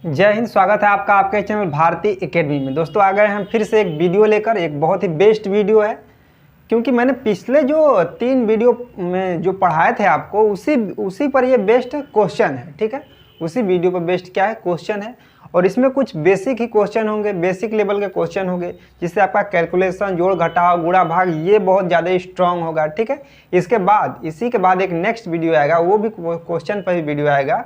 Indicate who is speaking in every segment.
Speaker 1: जय हिंद। स्वागत है आपका आपके चैनल भारती एकेडमी में। दोस्तों आ गए हम फिर से एक वीडियो लेकर। एक बहुत ही बेस्ट वीडियो है, क्योंकि मैंने पिछले जो 3 वीडियो में जो पढ़ाए थे आपको उसी पर ये बेस्ट क्वेश्चन है। ठीक है, उसी वीडियो पर बेस्ट क्या है क्वेश्चन है, और इसमें कुछ बेसिक ही क्वेश्चन होंगे, बेसिक लेवल के क्वेश्चन होंगे, जिससे आपका कैलकुलेशन, जोड़ घटाव, गुणा भाग ये बहुत ज़्यादा स्ट्रांग होगा। ठीक है, इसी के बाद एक नेक्स्ट वीडियो आएगा, वो भी क्वेश्चन पर ही वीडियो आएगा,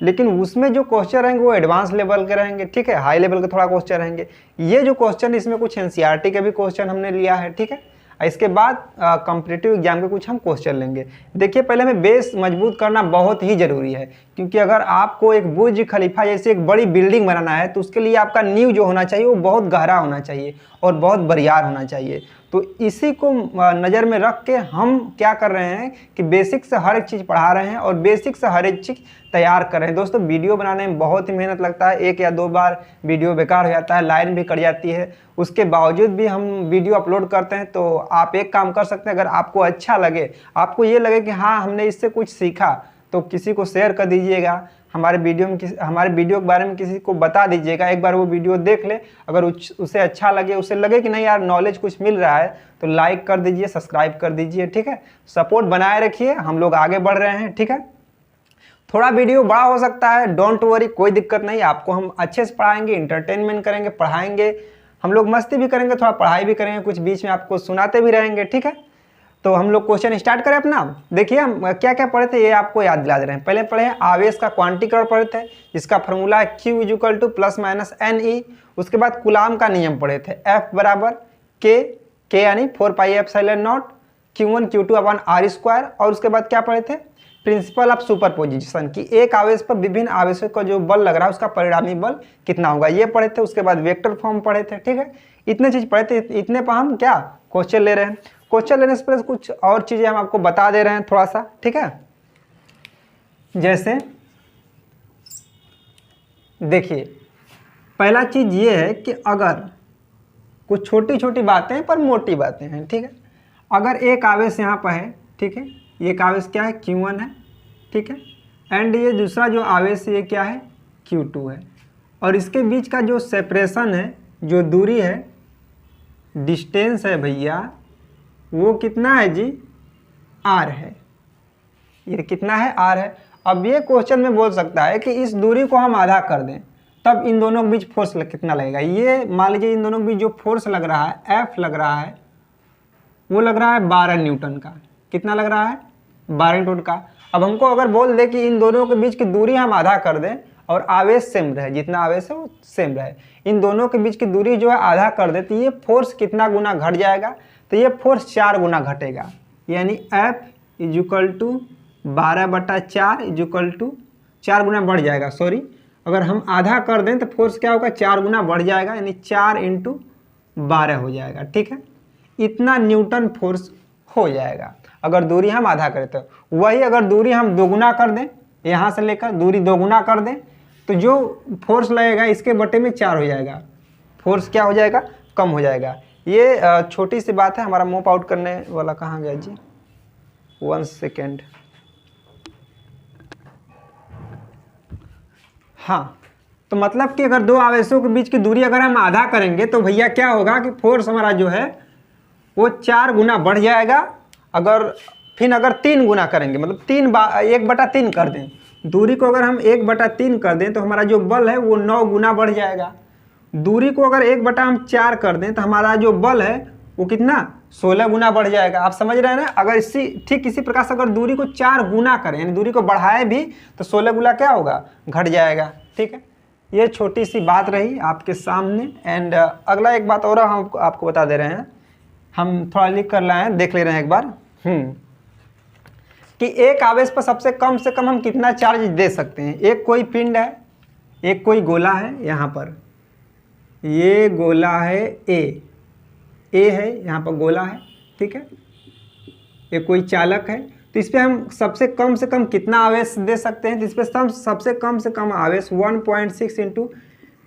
Speaker 1: लेकिन उसमें जो क्वेश्चन रहेंगे वो एडवांस लेवल के रहेंगे। ठीक है, हाई लेवल के थोड़ा क्वेश्चन रहेंगे। ये जो क्वेश्चन इसमें कुछ एनसीईआरटी के भी क्वेश्चन हमने लिया है। ठीक है, इसके बाद कॉम्पिटिटिव एग्जाम के कुछ हम क्वेश्चन लेंगे। देखिए, पहले हमें बेस मजबूत करना बहुत ही ज़रूरी है, क्योंकि अगर आपको एक बुर्ज खलीफा जैसे एक बड़ी बिल्डिंग बनाना है तो उसके लिए आपका नींव जो होना चाहिए वो बहुत गहरा होना चाहिए और बहुत बरियार होना चाहिए। तो इसी को नज़र में रख के हम क्या कर रहे हैं कि बेसिक से हर एक चीज़ पढ़ा रहे हैं और बेसिक से हर एक चीज़ तैयार कर रहे हैं। दोस्तों, वीडियो बनाने में बहुत ही मेहनत लगता है। 1 या 2 बार वीडियो बेकार हो जाता है, लाइन भी कट जाती है, उसके बावजूद भी हम वीडियो अपलोड करते हैं। तो आप एक काम कर सकते हैं, अगर आपको अच्छा लगे, आपको ये लगे कि हाँ हमने इससे कुछ सीखा, तो किसी को शेयर कर दीजिएगा। हमारे वीडियो के बारे में किसी को बता दीजिएगा। एक बार वो वीडियो देख ले, अगर उसे अच्छा लगे, उसे लगे कि नहीं यार नॉलेज कुछ मिल रहा है, तो लाइक कर दीजिए, सब्सक्राइब कर दीजिए। ठीक है, सपोर्ट बनाए रखिए, हम लोग आगे बढ़ रहे हैं। ठीक है, थोड़ा वीडियो बड़ा हो सकता है, डोंट वरी, कोई दिक्कत नहीं। आपको हम अच्छे से पढ़ाएंगे, इंटरटेनमेंट करेंगे, पढ़ाएंगे, हम लोग मस्ती भी करेंगे, थोड़ा पढ़ाई भी करेंगे, कुछ बीच में आपको सुनाते भी रहेंगे। ठीक है, तो हम लोग क्वेश्चन स्टार्ट करें अपना। देखिए, हम क्या क्या पढ़े थे ये आपको याद दिला दे रहे हैं। पहले पढ़े हैं आवेश का क्वांटीकरण पढ़े थे, जिसका फॉर्मूला है Q = +-NE। उसके बाद कूलाम का नियम पढ़े थे, F = K यानी 4πε0 Q1 Q2/r²। और उसके बाद क्या पढ़े थे, प्रिंसिपल ऑफ सुपरपोजिशन, की एक आवेश पर विभिन्न आवेशों का जो बल लग रहा है उसका परिणामी बल कितना होगा, ये पढ़े थे। उसके बाद वेक्टर फॉर्म पढ़े थे। ठीक है, इतने चीज़ पढ़े थे। इतने पर हम क्या क्वेश्चन ले रहे हैं। क्वेश्चन लेने से पहले कुछ और चीज़ें हम आपको बता दे रहे हैं थोड़ा सा। ठीक है, जैसे देखिए, पहला चीज़ ये है कि अगर कुछ छोटी छोटी बातें पर मोटी बातें हैं। ठीक है, अगर एक आवेश यहाँ पर है, ठीक है, ये एक आवेश क्या है Q1 है, ठीक है, एंड ये दूसरा जो आवेश ये क्या है Q2 है, और इसके बीच का जो सेपरेशन है, जो दूरी है, डिस्टेंस है भैया, वो कितना है जी, R है। ये कितना है, R है। अब ये क्वेश्चन में बोल सकता है कि इस दूरी को हम आधा कर दें, तब इन दोनों के बीच फोर्स कितना लगेगा। ये मान लीजिए इन दोनों के बीच जो फोर्स लग रहा है, F लग रहा है, वो लग रहा है 12 न्यूटन का। कितना लग रहा है, 12 न्यूटन का। अब हमको अगर बोल दे कि इन दोनों के बीच की दूरी हम आधा कर दें और आवेश सेम रहे, जितना आवेश है वो सेम रहे, इन दोनों के बीच की दूरी जो है आधा कर दे, तो ये फोर्स कितना गुना घट जाएगा, तो ये फोर्स 4 गुना घटेगा। यानी F = 12/4 4 गुना बढ़ जाएगा। सॉरी, अगर हम आधा कर दें तो फोर्स क्या होगा, 4 गुना बढ़ जाएगा, यानी 4 × 12 हो जाएगा। ठीक है, इतना न्यूटन फोर्स हो जाएगा अगर दूरी हम आधा करें। तो वही अगर दूरी हम दोगुना कर दें, यहाँ से लेकर दूरी दोगुना कर दें, तो जो फोर्स लगेगा इसके बटे में 4 हो जाएगा, फोर्स क्या हो जाएगा, कम हो जाएगा। ये छोटी सी बात है। हमारा मोप आउट करने वाला कहाँ गया जी, 1 सेकेंड। हाँ, तो मतलब कि अगर दो आवेशों के बीच की दूरी अगर हम आधा करेंगे तो भैया क्या होगा कि फोर्स हमारा जो है वो 4 गुना बढ़ जाएगा। अगर 3 गुना करेंगे, मतलब 1/3 कर दें, दूरी को अगर हम 1/3 कर दें तो हमारा जो बल है वो 9 गुना बढ़ जाएगा। दूरी को अगर 1/4 कर दें तो हमारा जो बल है वो कितना, 16 गुना बढ़ जाएगा। आप समझ रहे हैं ना। अगर ठीक इसी प्रकार से अगर दूरी को 4 गुना करें, यानी दूरी को बढ़ाए भी, तो 16 गुना क्या होगा, घट जाएगा। ठीक है, ये छोटी सी बात रही आपके सामने। एंड अगला एक बात और हम आपको बता दे रहे हैं, हम थोड़ा लिख कर लाए हैं, देख ले रहे हैं एक बार, कि एक आवेश पर सबसे कम से कम हम कितना चार्ज दे सकते हैं। एक कोई पिंड है, एक कोई गोला है, यहाँ पर ये गोला है ए है, यहाँ पर गोला है, ठीक है, ये कोई चालक है, तो इस पर हम सबसे कम से कम कितना आवेश दे सकते हैं। तो इस पर हम सबसे कम आवेश 1.6 ×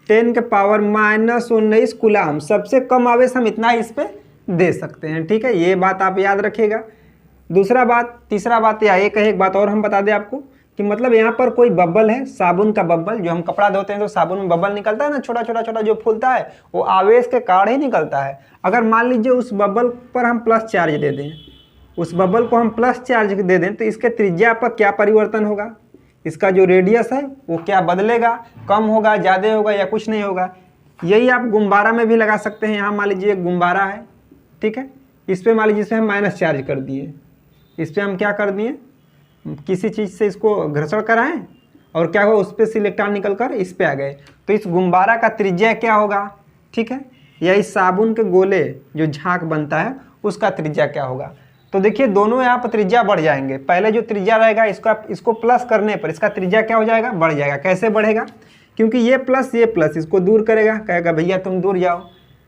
Speaker 1: 10⁻⁻19 कूलाम, सबसे कम आवेश हम इतना इस पर दे सकते हैं। ठीक है, ये बात आप याद रखिएगा। तीसरा बात या एक बात और हम बता दें आपको कि मतलब यहाँ पर कोई बबल है, साबुन का बबल, जो हम कपड़ा धोते हैं तो साबुन में बबल निकलता है ना, छोटा छोटा छोटा जो फूलता है, वो आवेश के कारण ही निकलता है। अगर मान लीजिए उस बबल पर हम प्लस चार्ज दे दें, उस बबल को हम प्लस चार्ज दे दें, तो इसके त्रिज्या पर क्या परिवर्तन होगा, इसका जो रेडियस है वो क्या बदलेगा, कम होगा, ज़्यादा होगा या कुछ नहीं होगा। यही आप गुब्बारा में भी लगा सकते हैं। यहाँ मान लीजिए एक गुब्बारा है, ठीक है, इस पर मान लीजिए इसमें हम माइनस चार्ज कर दिए, इस पर हम क्या कर दिए, किसी चीज़ से इसको घर्षण कराएं और क्या हुआ, उस पर से इलेक्ट्रॉन निकल कर इस पे आ गए, तो इस गुब्बारा का त्रिज्या क्या होगा, ठीक है, या इस साबुन के गोले जो झाग बनता है उसका त्रिज्या क्या होगा। तो देखिए दोनों यहाँ पर त्रिज्या बढ़ जाएंगे। पहले जो त्रिज्या रहेगा इसको प्लस करने पर इसका त्रिज्या क्या हो जाएगा, बढ़ जाएगा। कैसे बढ़ेगा, क्योंकि ये प्लस इसको दूर करेगा, कहेगा भैया तुम दूर जाओ,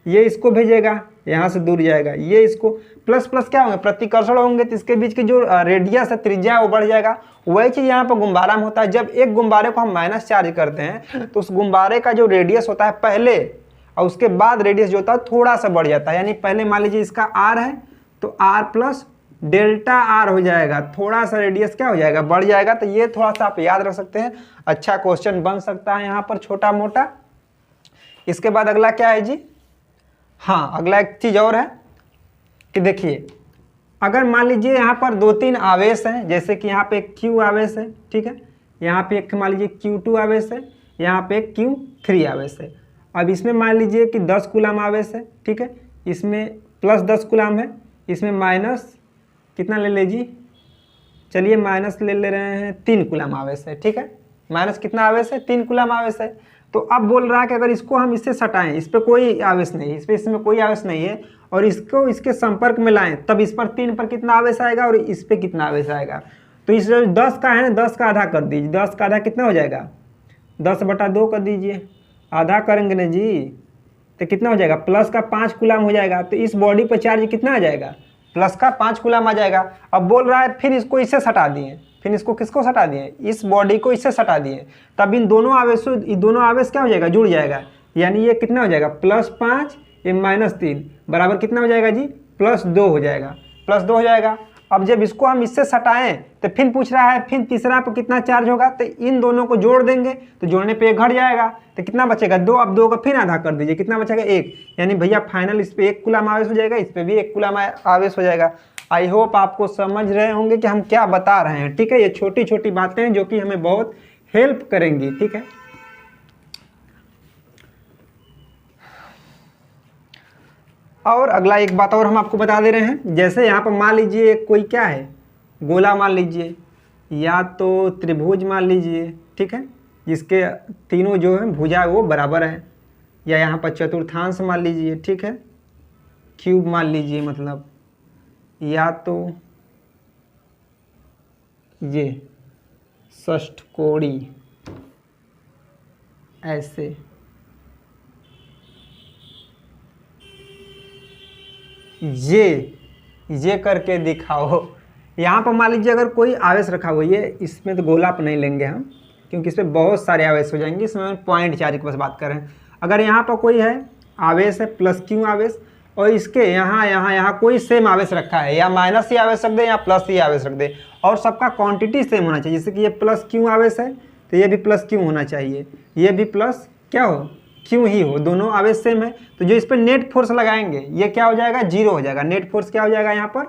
Speaker 1: ये इसको भेजेगा, यहाँ से दूर जाएगा, ये इसको प्लस प्लस क्या होंगे, प्रतिकर्षण होंगे, तो इसके बीच की जो रेडियस है, त्रिज्या, वो बढ़ जाएगा। वही चीज़ यहाँ पर गुब्बारा में होता है। जब एक गुब्बारे को हम माइनस चार्ज करते हैं तो उस गुब्बारे का जो रेडियस होता है पहले और उसके बाद रेडियस जो होता है थोड़ा सा बढ़ जाता है। यानी पहले मान लीजिए इसका आर है तो आर प्लस डेल्टा आर हो जाएगा, थोड़ा सा रेडियस क्या हो जाएगा, बढ़ जाएगा। तो ये थोड़ा सा आप याद रख सकते हैं, अच्छा क्वेश्चन बन सकता है यहाँ पर छोटा मोटा। इसके बाद अगला क्या है जी, हाँ अगला एक चीज़ और है कि देखिए अगर मान लीजिए यहाँ पर 2-3 आवेश हैं, जैसे कि यहाँ पे एक Q आवेश है, ठीक है, यहाँ पे एक मान लीजिए Q2 आवेश है, यहाँ पे एक Q3 आवेश है। अब इसमें मान लीजिए कि 10 कूलम आवेश है, ठीक है, इसमें प्लस 10 कूलम है, इसमें माइनस कितना ले ले जी, चलिए माइनस ले रहे हैं 3 कूलम आवेश है, ठीक है, माइनस कितना आवेश है, 3 कूलम आवेश है। तो अब बोल रहा है कि अगर इसको हम इससे सटाएं, इस पर कोई आवेश नहीं है, इसमें कोई आवेश नहीं है, और इसको इसके संपर्क में लाएं, तब इस पर 3 पर कितना आवेश आएगा और इस पर कितना आवेश आएगा। तो इस 10 का है ना, 10 का आधा कर दीजिए, 10 का आधा कितना हो जाएगा, 10/2 कर दीजिए, आधा करेंगे ना जी तो कितना हो जाएगा, प्लस का 5 कूलम हो जाएगा। तो इस बॉडी पर चार्ज कितना आ जाएगा, प्लस का 5 कूलम आ जाएगा। अब बोल रहा है फिर इसको इससे सटा दिए, फिर इसको किसको सटा दिए, इस बॉडी को इससे सटा दिए, तब इन दोनों आवेश क्या हो जाएगा, जुड़ जाएगा। यानी ये कितना हो जाएगा, +5 ये -3 बराबर कितना हो जाएगा जी, +2 हो जाएगा, +2 हो जाएगा। अब जब इसको हम इससे सटाएं तो फिर पूछ रहा है फिर तीसरा पर कितना चार्ज होगा, तो इन दोनों को जोड़ देंगे, तो जोड़ने पे 1 घट जाएगा, तो कितना बचेगा 2। अब 2 का फिर आधा कर दीजिए, कितना बचेगा 1। यानी भैया फाइनल इस पर 1 कूलम आवेश हो जाएगा, इस पर भी 1 कूलम आवेश हो जाएगा। आई होप आपको समझ रहे होंगे कि हम क्या बता रहे हैं, ठीक है। ये छोटी छोटी बातें हैं जो कि हमें बहुत हेल्प करेंगी, ठीक है। और अगला एक बात और हम आपको बता दे रहे हैं, जैसे यहाँ पर मान लीजिए कोई क्या है, गोला मान लीजिए या तो त्रिभुज मान लीजिए, ठीक है, जिसके तीनों जो है भुजा वो बराबर है, या यहाँ पर चतुर्थांश मान लीजिए, ठीक है, क्यूब मान लीजिए, मतलब या तो ये षष्ठकोणी ऐसे, ये करके दिखाओ। यहाँ पर मान लीजिए अगर कोई आवेश रखा हुआ है, इसमें तो गोला पर नहीं लेंगे हम, क्योंकि इसमें बहुत सारे आवेश हो जाएंगे, इसमें हम पॉइंट चार्ज की बस बात कर रहे हैं। अगर यहाँ पर कोई है आवेश है +Q आवेश, और इसके यहाँ कोई सेम आवेश रखा है, या माइनस ही आवेश रख दे या प्लस ही आवेश रख दे, और सबका क्वांटिटी सेम होना चाहिए। जैसे कि ये +Q आवेश है तो ये भी +Q होना चाहिए, ये भी प्लस क्या हो, Q ही हो, दोनों आवेश सेम है। तो जो इस पर नेट फोर्स लगाएंगे ये क्या हो जाएगा, 0 हो जाएगा। नेट फोर्स क्या हो जाएगा, यहाँ पर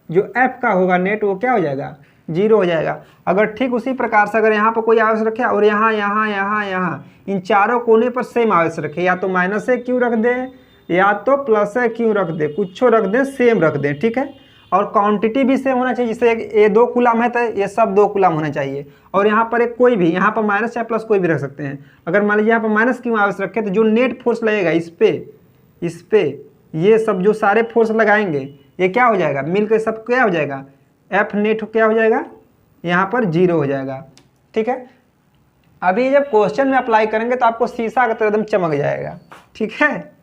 Speaker 1: जो F का होगा नेट, वो क्या हो जाएगा, 0 हो जाएगा। अगर ठीक उसी प्रकार से अगर यहाँ पर कोई आवेश रखे और यहाँ इन चारों कोने पर सेम आवेश रखे, या तो -Q रख दें या तो +Q रख दे, कुछ रख दें, सेम रख दें, ठीक है। और क्वांटिटी भी सेम होना चाहिए, जैसे ये 2 कूलम है तो ये सब 2 कूलम होना चाहिए। और यहाँ पर एक कोई भी, यहाँ पर माइनस या प्लस कोई भी रख सकते हैं। अगर मान लीजिए यहाँ पर -Q आवेश रखे तो जो नेट फोर्स लगेगा इस पे ये सब जो सारे फोर्स लगाएंगे ये क्या हो जाएगा, मिलकर सब क्या हो जाएगा, F नेट क्या हो जाएगा, यहाँ पर 0 हो जाएगा, ठीक है। अभी जब क्वेश्चन में अप्लाई करेंगे तो आपको शीशा का तरह एकदम चमक जाएगा, ठीक है।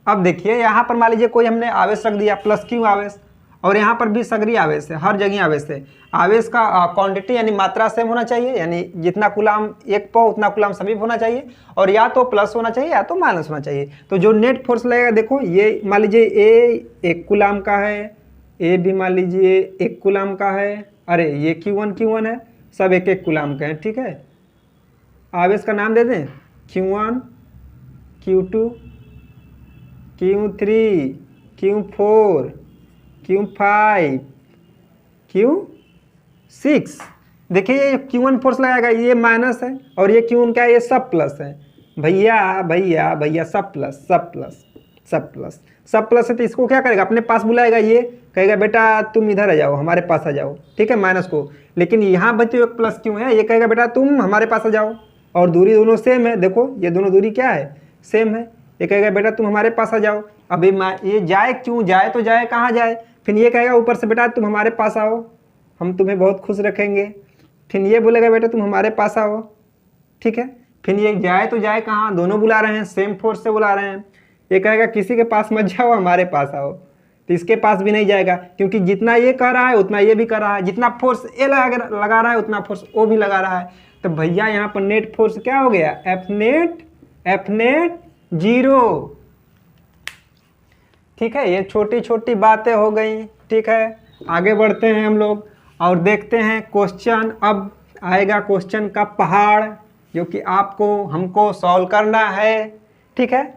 Speaker 1: अब देखिए यहाँ पर मान लीजिए कोई हमने आवेश रख दिया +Q आवेश, और यहाँ पर भी सगरी आवेश है, हर जगह आवेश है। आवेश का क्वांटिटी यानी मात्रा सेम होना चाहिए, यानी जितना कूलम एक पर उतना कूलम सभी होना चाहिए, और या तो प्लस होना चाहिए या तो माइनस होना चाहिए। तो जो नेट फोर्स लगेगा, देखो ये मान लीजिए A 1 कूलम का है, A भी मान लीजिए 1 कूलम का है, अरे ये Q1 है, सब एक एक कूलाम के हैं, ठीक है। आवेश का नाम दे दें Q1, Q2, Q3, Q4, Q5, Q6। देखिए ये Q1 फोर्स लगाएगा, ये माइनस है, और ये Q1 क्या है, ये सब प्लस है। भैया भैया भैया सब प्लस सब प्लस सब प्लस सब प्लस है, तो इसको क्या करेगा, अपने पास बुलाएगा, ये कहेगा बेटा तुम इधर आ जाओ, हमारे पास आ जाओ, ठीक है, माइनस को। लेकिन यहाँ बच्चों एक प्लस क्यों है, ये कहेगा बेटा तुम हमारे पास आ जाओ, और दूरी दोनों सेम है, देखो ये दोनों दूरी क्या है, सेम है। ये कहेगा बेटा तुम हमारे पास आ जाओ। अभी ये जाए क्यों, जाए तो जाए कहाँ जाए, फिर ये कहेगा ऊपर से बेटा तुम हमारे पास आओ, हम तुम्हें बहुत खुश रखेंगे। फिर ये बोलेगा बेटा तुम हमारे पास आओ, ठीक है। फिर ये जाए तो जाए कहाँ, दोनों बुला रहे हैं, सेम फोर्स से बुला रहे हैं। ये कहेगा किसी के पास मत जाओ, हमारे पास आओ, तो इसके पास भी नहीं जाएगा, क्योंकि जितना ये कर रहा है उतना ये भी कर रहा है, जितना फोर्स ए लगा रहा है उतना फोर्स ओ भी लगा रहा है। तो भैया यहाँ पर नेट फोर्स क्या हो गया, एफ नेट 0, ठीक है। ये छोटी छोटी बातें हो गई, ठीक है। आगे बढ़ते हैं हम लोग और देखते हैं क्वेश्चन। अब आएगा क्वेश्चन का पहाड़, जो कि आपको हमको सॉल्व करना है, ठीक है।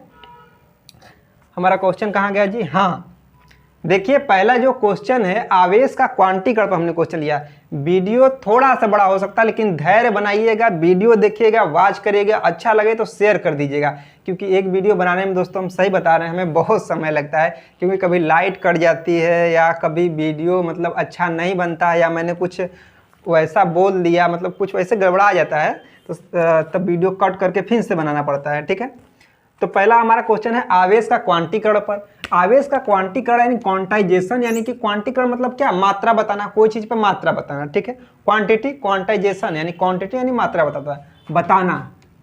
Speaker 1: हमारा क्वेश्चन कहाँ गया जी, हाँ देखिए पहला जो क्वेश्चन है आवेश का क्वांटीकरण पर हमने क्वेश्चन लिया। वीडियो थोड़ा सा बड़ा हो सकता है, लेकिन धैर्य बनाइएगा, वीडियो देखिएगा, वॉच करिएगा, अच्छा लगे तो शेयर कर दीजिएगा, क्योंकि एक वीडियो बनाने में दोस्तों हम सही बता रहे हैं हमें बहुत समय लगता है, क्योंकि कभी लाइट कट जाती है या कभी वीडियो मतलब अच्छा नहीं बनता है, या मैंने कुछ वैसा बोल दिया, मतलब कुछ वैसे गड़बड़ा जाता है, तो तब वीडियो कट करके फिर से बनाना पड़ता है, ठीक है। तो पहला हमारा क्वेश्चन है आवेश का क्वांटीकरण पर। आवेश का क्वांटीकरण यानी क्वांटाइजेशन, यानी कि क्वांटीकरण मतलब क्या, मात्रा बताना, कोई चीज पर मात्रा बताना, ठीक है। क्वांटिटी, क्वांटाइजेशन यानी क्वांटिटी यानी मात्रा बताना।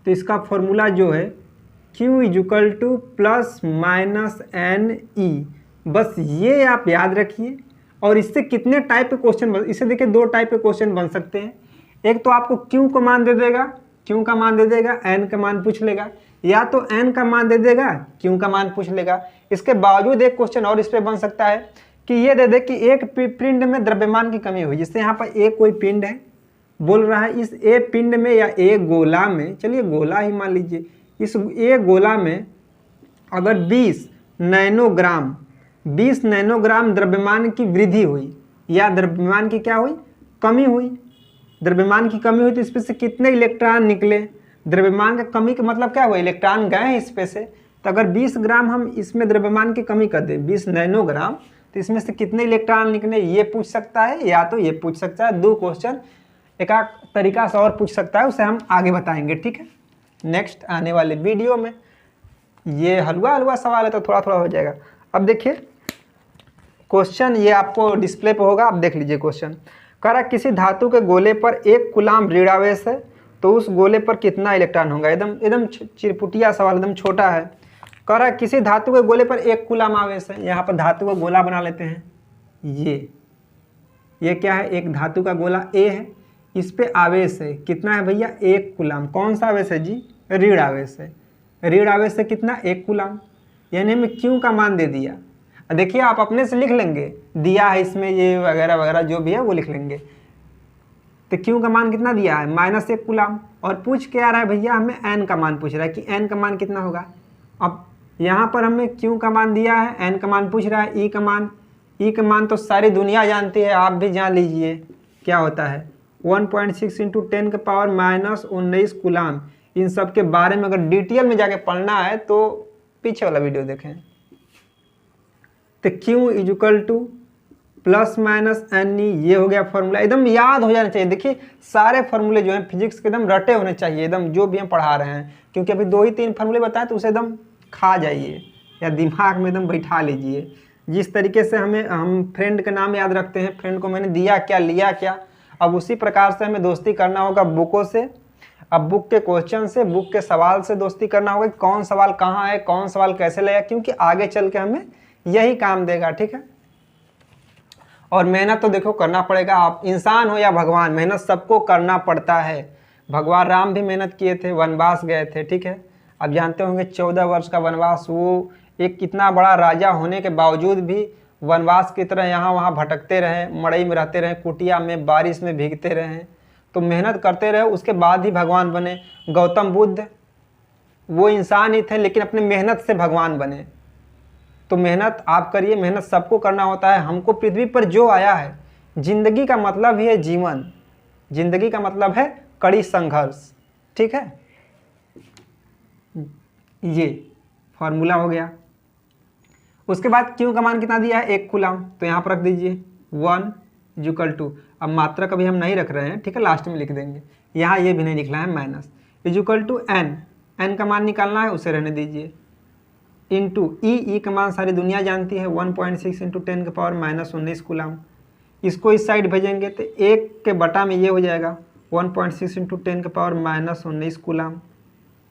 Speaker 1: तो इसका फॉर्मूला जो है Q equal to plus minus NE, बस ये आप याद रखिए। और इससे कितने टाइप के क्वेश्चन इससे देखिए 2 टाइप के क्वेश्चन बन सकते हैं। एक तो आपको Q का मान दे देगा, Q का मान दे देगा, N का मान पूछ लेगा, या तो N का मान दे देगा, Q का मान पूछ लेगा। इसके बावजूद एक क्वेश्चन और इस पे बन सकता है कि ये दे दे कि एक पिंड में द्रव्यमान की कमी हुई, जिससे यहाँ पर एक कोई पिंड है, बोल रहा है इस ए पिंड में या एक गोला में, चलिए गोला ही मान लीजिए, इस एक गोला में अगर 20 नैनोग्राम द्रव्यमान की वृद्धि हुई या द्रव्यमान की क्या हुई, कमी हुई, द्रव्यमान की कमी हुई, तो इसमें से कितने इलेक्ट्रॉन निकले। द्रव्यमान का कमी का मतलब क्या हुआ, इलेक्ट्रॉन गए हैं इसमें से। तो अगर 20 ग्राम हम इसमें द्रव्यमान की कमी कर दें, 20 नैनोग्राम, तो इसमें से कितने इलेक्ट्रॉन निकले, ये पूछ सकता है, या तो ये पूछ सकता है। 2 क्वेश्चन एक तरीका से और पूछ सकता है, उसे हम आगे बताएंगे, ठीक है, नेक्स्ट आने वाले वीडियो में। ये हलवा सवाल है तो थोड़ा थोड़ा हो जाएगा। अब देखिए क्वेश्चन, ये आपको डिस्प्ले पे होगा, आप देख लीजिए क्वेश्चन। कह रहा किसी धातु के गोले पर 1 कूलाम ऋणावेश है, तो उस गोले पर कितना इलेक्ट्रॉन होगा। एकदम चिरपुटिया सवाल, एकदम छोटा है। कह रहा किसी धातु के गोले पर 1 कूलाम आवेश है। यहाँ पर धातु का गोला बना लेते हैं। ये क्या है, एक धातु का गोला A है, इस पे आवेश है कितना है भैया, 1 कूलाम। कौन सा आवेश है जी, ऋण आवेश है। ऋण आवेश से कितना, 1 कूलाम, यानी हमें Q का मान दे दिया। देखिए आप अपने से लिख लेंगे, दिया है इसमें ये वगैरह वगैरह जो भी है वो लिख लेंगे। तो Q का मान कितना दिया है, -1 कूलाम। और पूछ के आ रहा है भैया हमें N का मान पूछ रहा है कि N का मान कितना होगा। अब यहाँ पर हमें Q का मान दिया है, N का मान पूछ रहा है, E का मान तो सारी दुनिया जानती है, आप भी जान लीजिए क्या होता है, 1.6 × 10⁻⁻19 कूलाम। इन सब के बारे में अगर डिटेल में जाके पढ़ना है तो पीछे वाला वीडियो देखें। तो Q equal to plus minus NE, ये हो गया फॉर्मूला, एकदम याद हो जाना चाहिए। देखिए सारे फॉर्मूले जो हैं फिजिक्स के एकदम रटे होने चाहिए, एकदम जो भी हम पढ़ा रहे हैं, क्योंकि अभी 2 ही 3 फॉर्मूले बताएं तो उसे एकदम खा जाइए या दिमाग में एकदम बैठा लीजिए। जिस तरीके से हम फ्रेंड का नाम याद रखते हैं, फ्रेंड को मैंने दिया क्या लिया क्या, अब उसी प्रकार से हमें दोस्ती करना होगा बुकों से। अब बुक के क्वेश्चन से, बुक के सवाल से दोस्ती करना होगा कि कौन सवाल कहाँ है, कौन सवाल कैसे लेगा, क्योंकि आगे चल के हमें यही काम देगा, ठीक है। और मेहनत तो देखो करना पड़ेगा, आप इंसान हो या भगवान, मेहनत सबको करना पड़ता है। भगवान राम भी मेहनत किए थे, वनवास गए थे, ठीक है। अब जानते होंगे 14 वर्ष का वनवास, वो एक कितना बड़ा राजा होने के बावजूद भी वनवास की तरह यहाँ वहाँ भटकते रहे, मड़ई में रहते रहे, कुटिया में, बारिश में भीगते रहे। तो मेहनत करते रहे, उसके बाद ही भगवान बने। गौतम बुद्ध वो इंसान ही थे लेकिन अपने मेहनत से भगवान बने। तो मेहनत आप करिए, मेहनत सबको करना होता है। हमको पृथ्वी पर जो आया है, जिंदगी का मतलब ही है जीवन, जिंदगी का मतलब है कड़ी संघर्ष, ठीक है। ये फॉर्मूला हो गया। उसके बाद क्यू का मान कितना दिया है, 1 कूलम, तो यहाँ पर रख दीजिए 1 इक्वल टू, अब मात्रा कभी हम नहीं रख रहे हैं, ठीक है, लास्ट में लिख देंगे। यहाँ ये भी नहीं लिखना है, minus equal to N, N का मान निकालना है, उसे रहने दीजिए, इंटू ई का मान सारी दुनिया जानती है 1.6 इंटू 10 के पावर -19 कूलम। इसको इस साइड भेजेंगे तो 1 के बटा में ये हो जाएगा 1.6 इंटू 10 के पावर -19 कूलम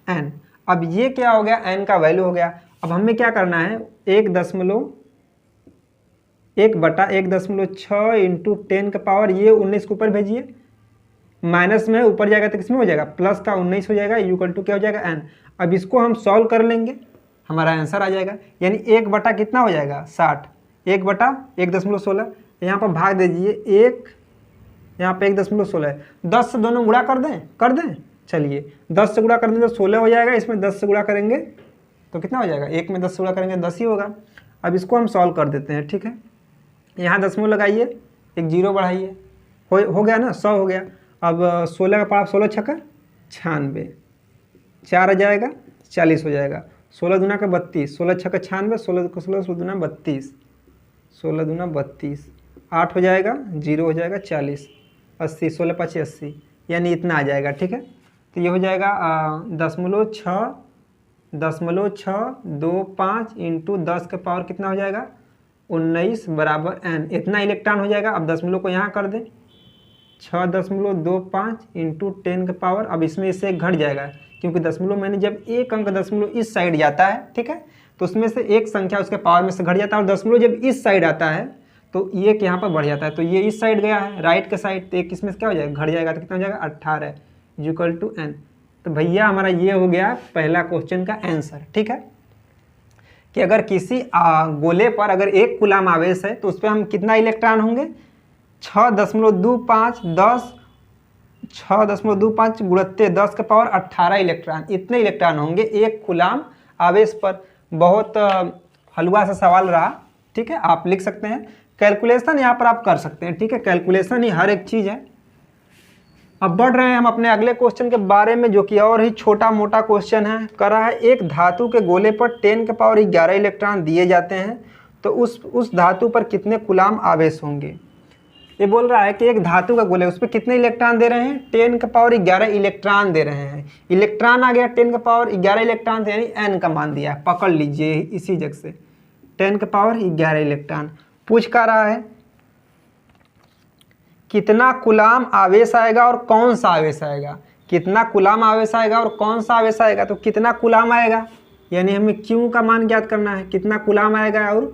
Speaker 1: एन। अब ये क्या हो गया, एन का वैल्यू हो गया। अब हमें क्या करना है, 1/1.6 इंटू 10 का पावर ये 19 के ऊपर भेजिए, माइनस में ऊपर जाएगा तो किसमें हो जाएगा, प्लस का 19 हो जाएगा, इक्वल टू क्या हो जाएगा, एन। अब इसको हम सॉल्व कर लेंगे, हमारा आंसर आ जाएगा, यानी 1 बटा कितना हो जाएगा 60, 1/1.16। यहाँ पर भाग दीजिए 1, यहाँ पे 1.16 है, 10 से दोनों गुणा कर दें, चलिए 10 से गुणा कर दें तो 16 हो जाएगा, इसमें 10 से गुणा करेंगे तो कितना हो जाएगा, 1 में 10 से गुणा करेंगे 10 ही होगा। अब इसको हम सॉल्व कर देते हैं, ठीक है। यहाँ दशमलव लगाइए, एक जीरो बढ़ाइए, हो गया ना, 100 हो गया। अब 16 का पावर 16 छक्का 96, 4 आ जाएगा 40 हो जाएगा, 16 दूना का 32, 16 छक्का 96, 16 को 16 दूना 32, 16 दूना 32, 8 हो जाएगा, 0 हो जाएगा 40, 80, 16 5 80, यानी इतना आ जाएगा, ठीक है। तो ये हो जाएगा 0.625 इंटू 10 के पावर कितना हो जाएगा 19 बराबर n, इतना इलेक्ट्रॉन हो जाएगा। अब दशमलव को यहाँ कर दें, 6.25 इंटू 10 के पावर, अब इसमें इससे एक घट जाएगा क्योंकि दशमलव मैंने जब एक अंक दशमलव इस साइड जाता है, ठीक है, तो उसमें से एक संख्या उसके पावर में से घट जाता है, और दशमलव जब इस साइड आता है तो ये यहाँ पर बढ़ जाता है, तो ये इस साइड गया है राइट के साइड, तो एक इसमें से क्या हो जाएगा, घट जाएगा, तो कितना हो जाएगा 18 इक्वल टू n। तो भैया हमारा ये हो गया पहला क्वेश्चन का आंसर, ठीक है, कि अगर किसी गोले पर अगर 1 कूलम आवेश है तो उस पर हम कितना इलेक्ट्रॉन होंगे, 6.25 गुणित 10 के पावर 18 इलेक्ट्रॉन, इतने इलेक्ट्रॉन होंगे 1 कूलम आवेश पर। बहुत हलवा सा सवाल रहा, ठीक है, आप लिख सकते हैं, कैलकुलेशन यहाँ पर आप कर सकते हैं, ठीक है, कैलकुलेशन ही हर एक चीज़ है। अब बढ़ रहे हैं हम अपने अगले क्वेश्चन के बारे में, जो कि और ही छोटा मोटा क्वेश्चन है। कर रहा है, एक धातु के गोले पर 10 के पावर 11 इलेक्ट्रॉन दिए जाते हैं तो उस धातु पर कितने कूलम आवेश होंगे। ये बोल रहा है कि एक धातु का गोले, उस पर कितने इलेक्ट्रॉन दे रहे हैं, 10 के पावर 11 इलेक्ट्रॉन दे रहे हैं। इलेक्ट्रॉन आ गया 10 के पावर 11 इलेक्ट्रॉन, यानी n का मान दिया है, पकड़ लीजिए इसी जगह से, 10 के पावर 11 इलेक्ट्रॉन। पूछ का रहा है कितना कूलम आवेश आएगा और कौन सा आवेश आएगा, कितना कूलम आवेश आएगा और कौन सा आवेश आएगा। तो कितना कूलम आएगा, यानी हमें क्यू का मान ज्ञात करना है, कितना कूलम आएगा और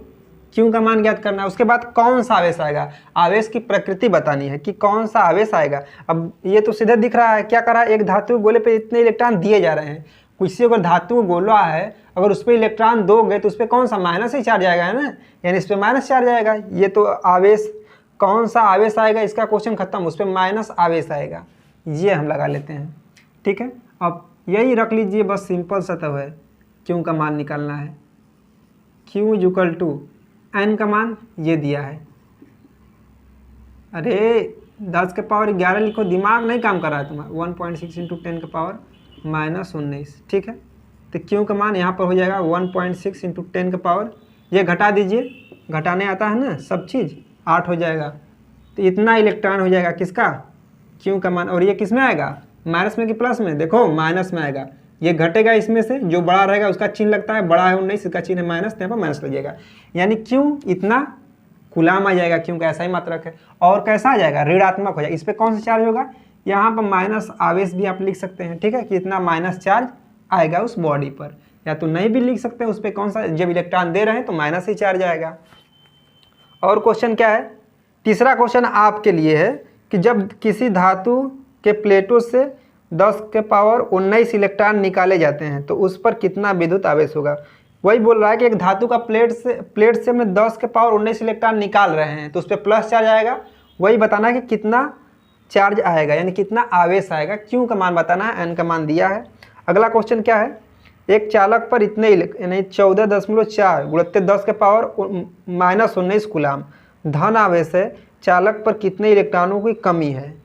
Speaker 1: क्यू का मान ज्ञात करना है। उसके बाद कौन सा आवेश आएगा, आवेश की प्रकृति बतानी है कि कौन सा आवेश आएगा। अब ये तो सीधे दिख रहा है, क्या कर रहा है, एक धातु गोले पे इतने इलेक्ट्रॉन दिए जा रहे हैं। किसी अगर धातु गोला है, अगर उस पर इलेक्ट्रॉन दोगे तो उस पर कौन सा माइनस ही चार्ज आएगा, है ना, यानी इस पर माइनस चार्ज आएगा। ये तो आवेश, कौन सा आवेश आएगा, इसका क्वेश्चन खत्म, उस पर माइनस आवेश आएगा, ये हम लगा लेते हैं, ठीक है। अब यही रख लीजिए, बस सिंपल सा तब है, क्यू का मान निकालना है, क्यू इक्वल टू एन का मान ये दिया है। अरे 10 के पावर 11 लिखो, दिमाग नहीं काम कर रहा है तुम्हारा, 1.6 इंटू 10 के पावर -19, ठीक है। तो क्यू का मान यहाँ पर हो जाएगा 1.6 इंटू 10 के पावर, ये घटा दीजिए, घटाने आता है ना सब चीज़, 8 हो जाएगा, तो इतना इलेक्ट्रॉन हो जाएगा किसका, क्यू का मान। और ये किस में आएगा, माइनस में कि प्लस में, देखो माइनस में आएगा, ये घटेगा, इसमें से जो बड़ा रहेगा उसका चिन्ह लगता है, बड़ा है 19, इसका चिन्ह है माइनस, यहाँ पर माइनस लग जाएगा, यानी क्यू इतना कूलम आ जाएगा, क्योंकि ऐसा ही मात्रक है। और कैसा आ जाएगा, ऋणात्मक हो जाएगा, इस पर कौन सा चार्ज होगा, यहाँ पर माइनस आवेश भी आप लिख सकते हैं, ठीक है, कि इतना माइनस चार्ज आएगा उस बॉडी पर, या तो नहीं भी लिख सकते हैं, उस पर कौन सा, जब इलेक्ट्रॉन दे रहे हैं तो माइनस ही चार्ज आएगा। और क्वेश्चन क्या है, तीसरा क्वेश्चन आपके लिए है कि जब किसी धातु के प्लेटों से 10 के पावर 19 इलेक्ट्रॉन निकाले जाते हैं तो उस पर कितना विद्युत आवेश होगा। वही बोल रहा है कि एक धातु का प्लेट से हमने 10 के पावर 19 इलेक्ट्रॉन निकाल रहे हैं तो उस पर प्लस चार्ज आएगा, वही बताना है कि कितना चार्ज आएगा, यानी कितना आवेश आएगा। क्यू का मान बताना है, एन का मान दिया है। अगला क्वेश्चन क्या है, एक चालक पर इतने यानी 14.4 गुणित 10 के पावर -19 कूलाम धन आवेश है, चालक पर कितने इलेक्ट्रॉनों की कमी है।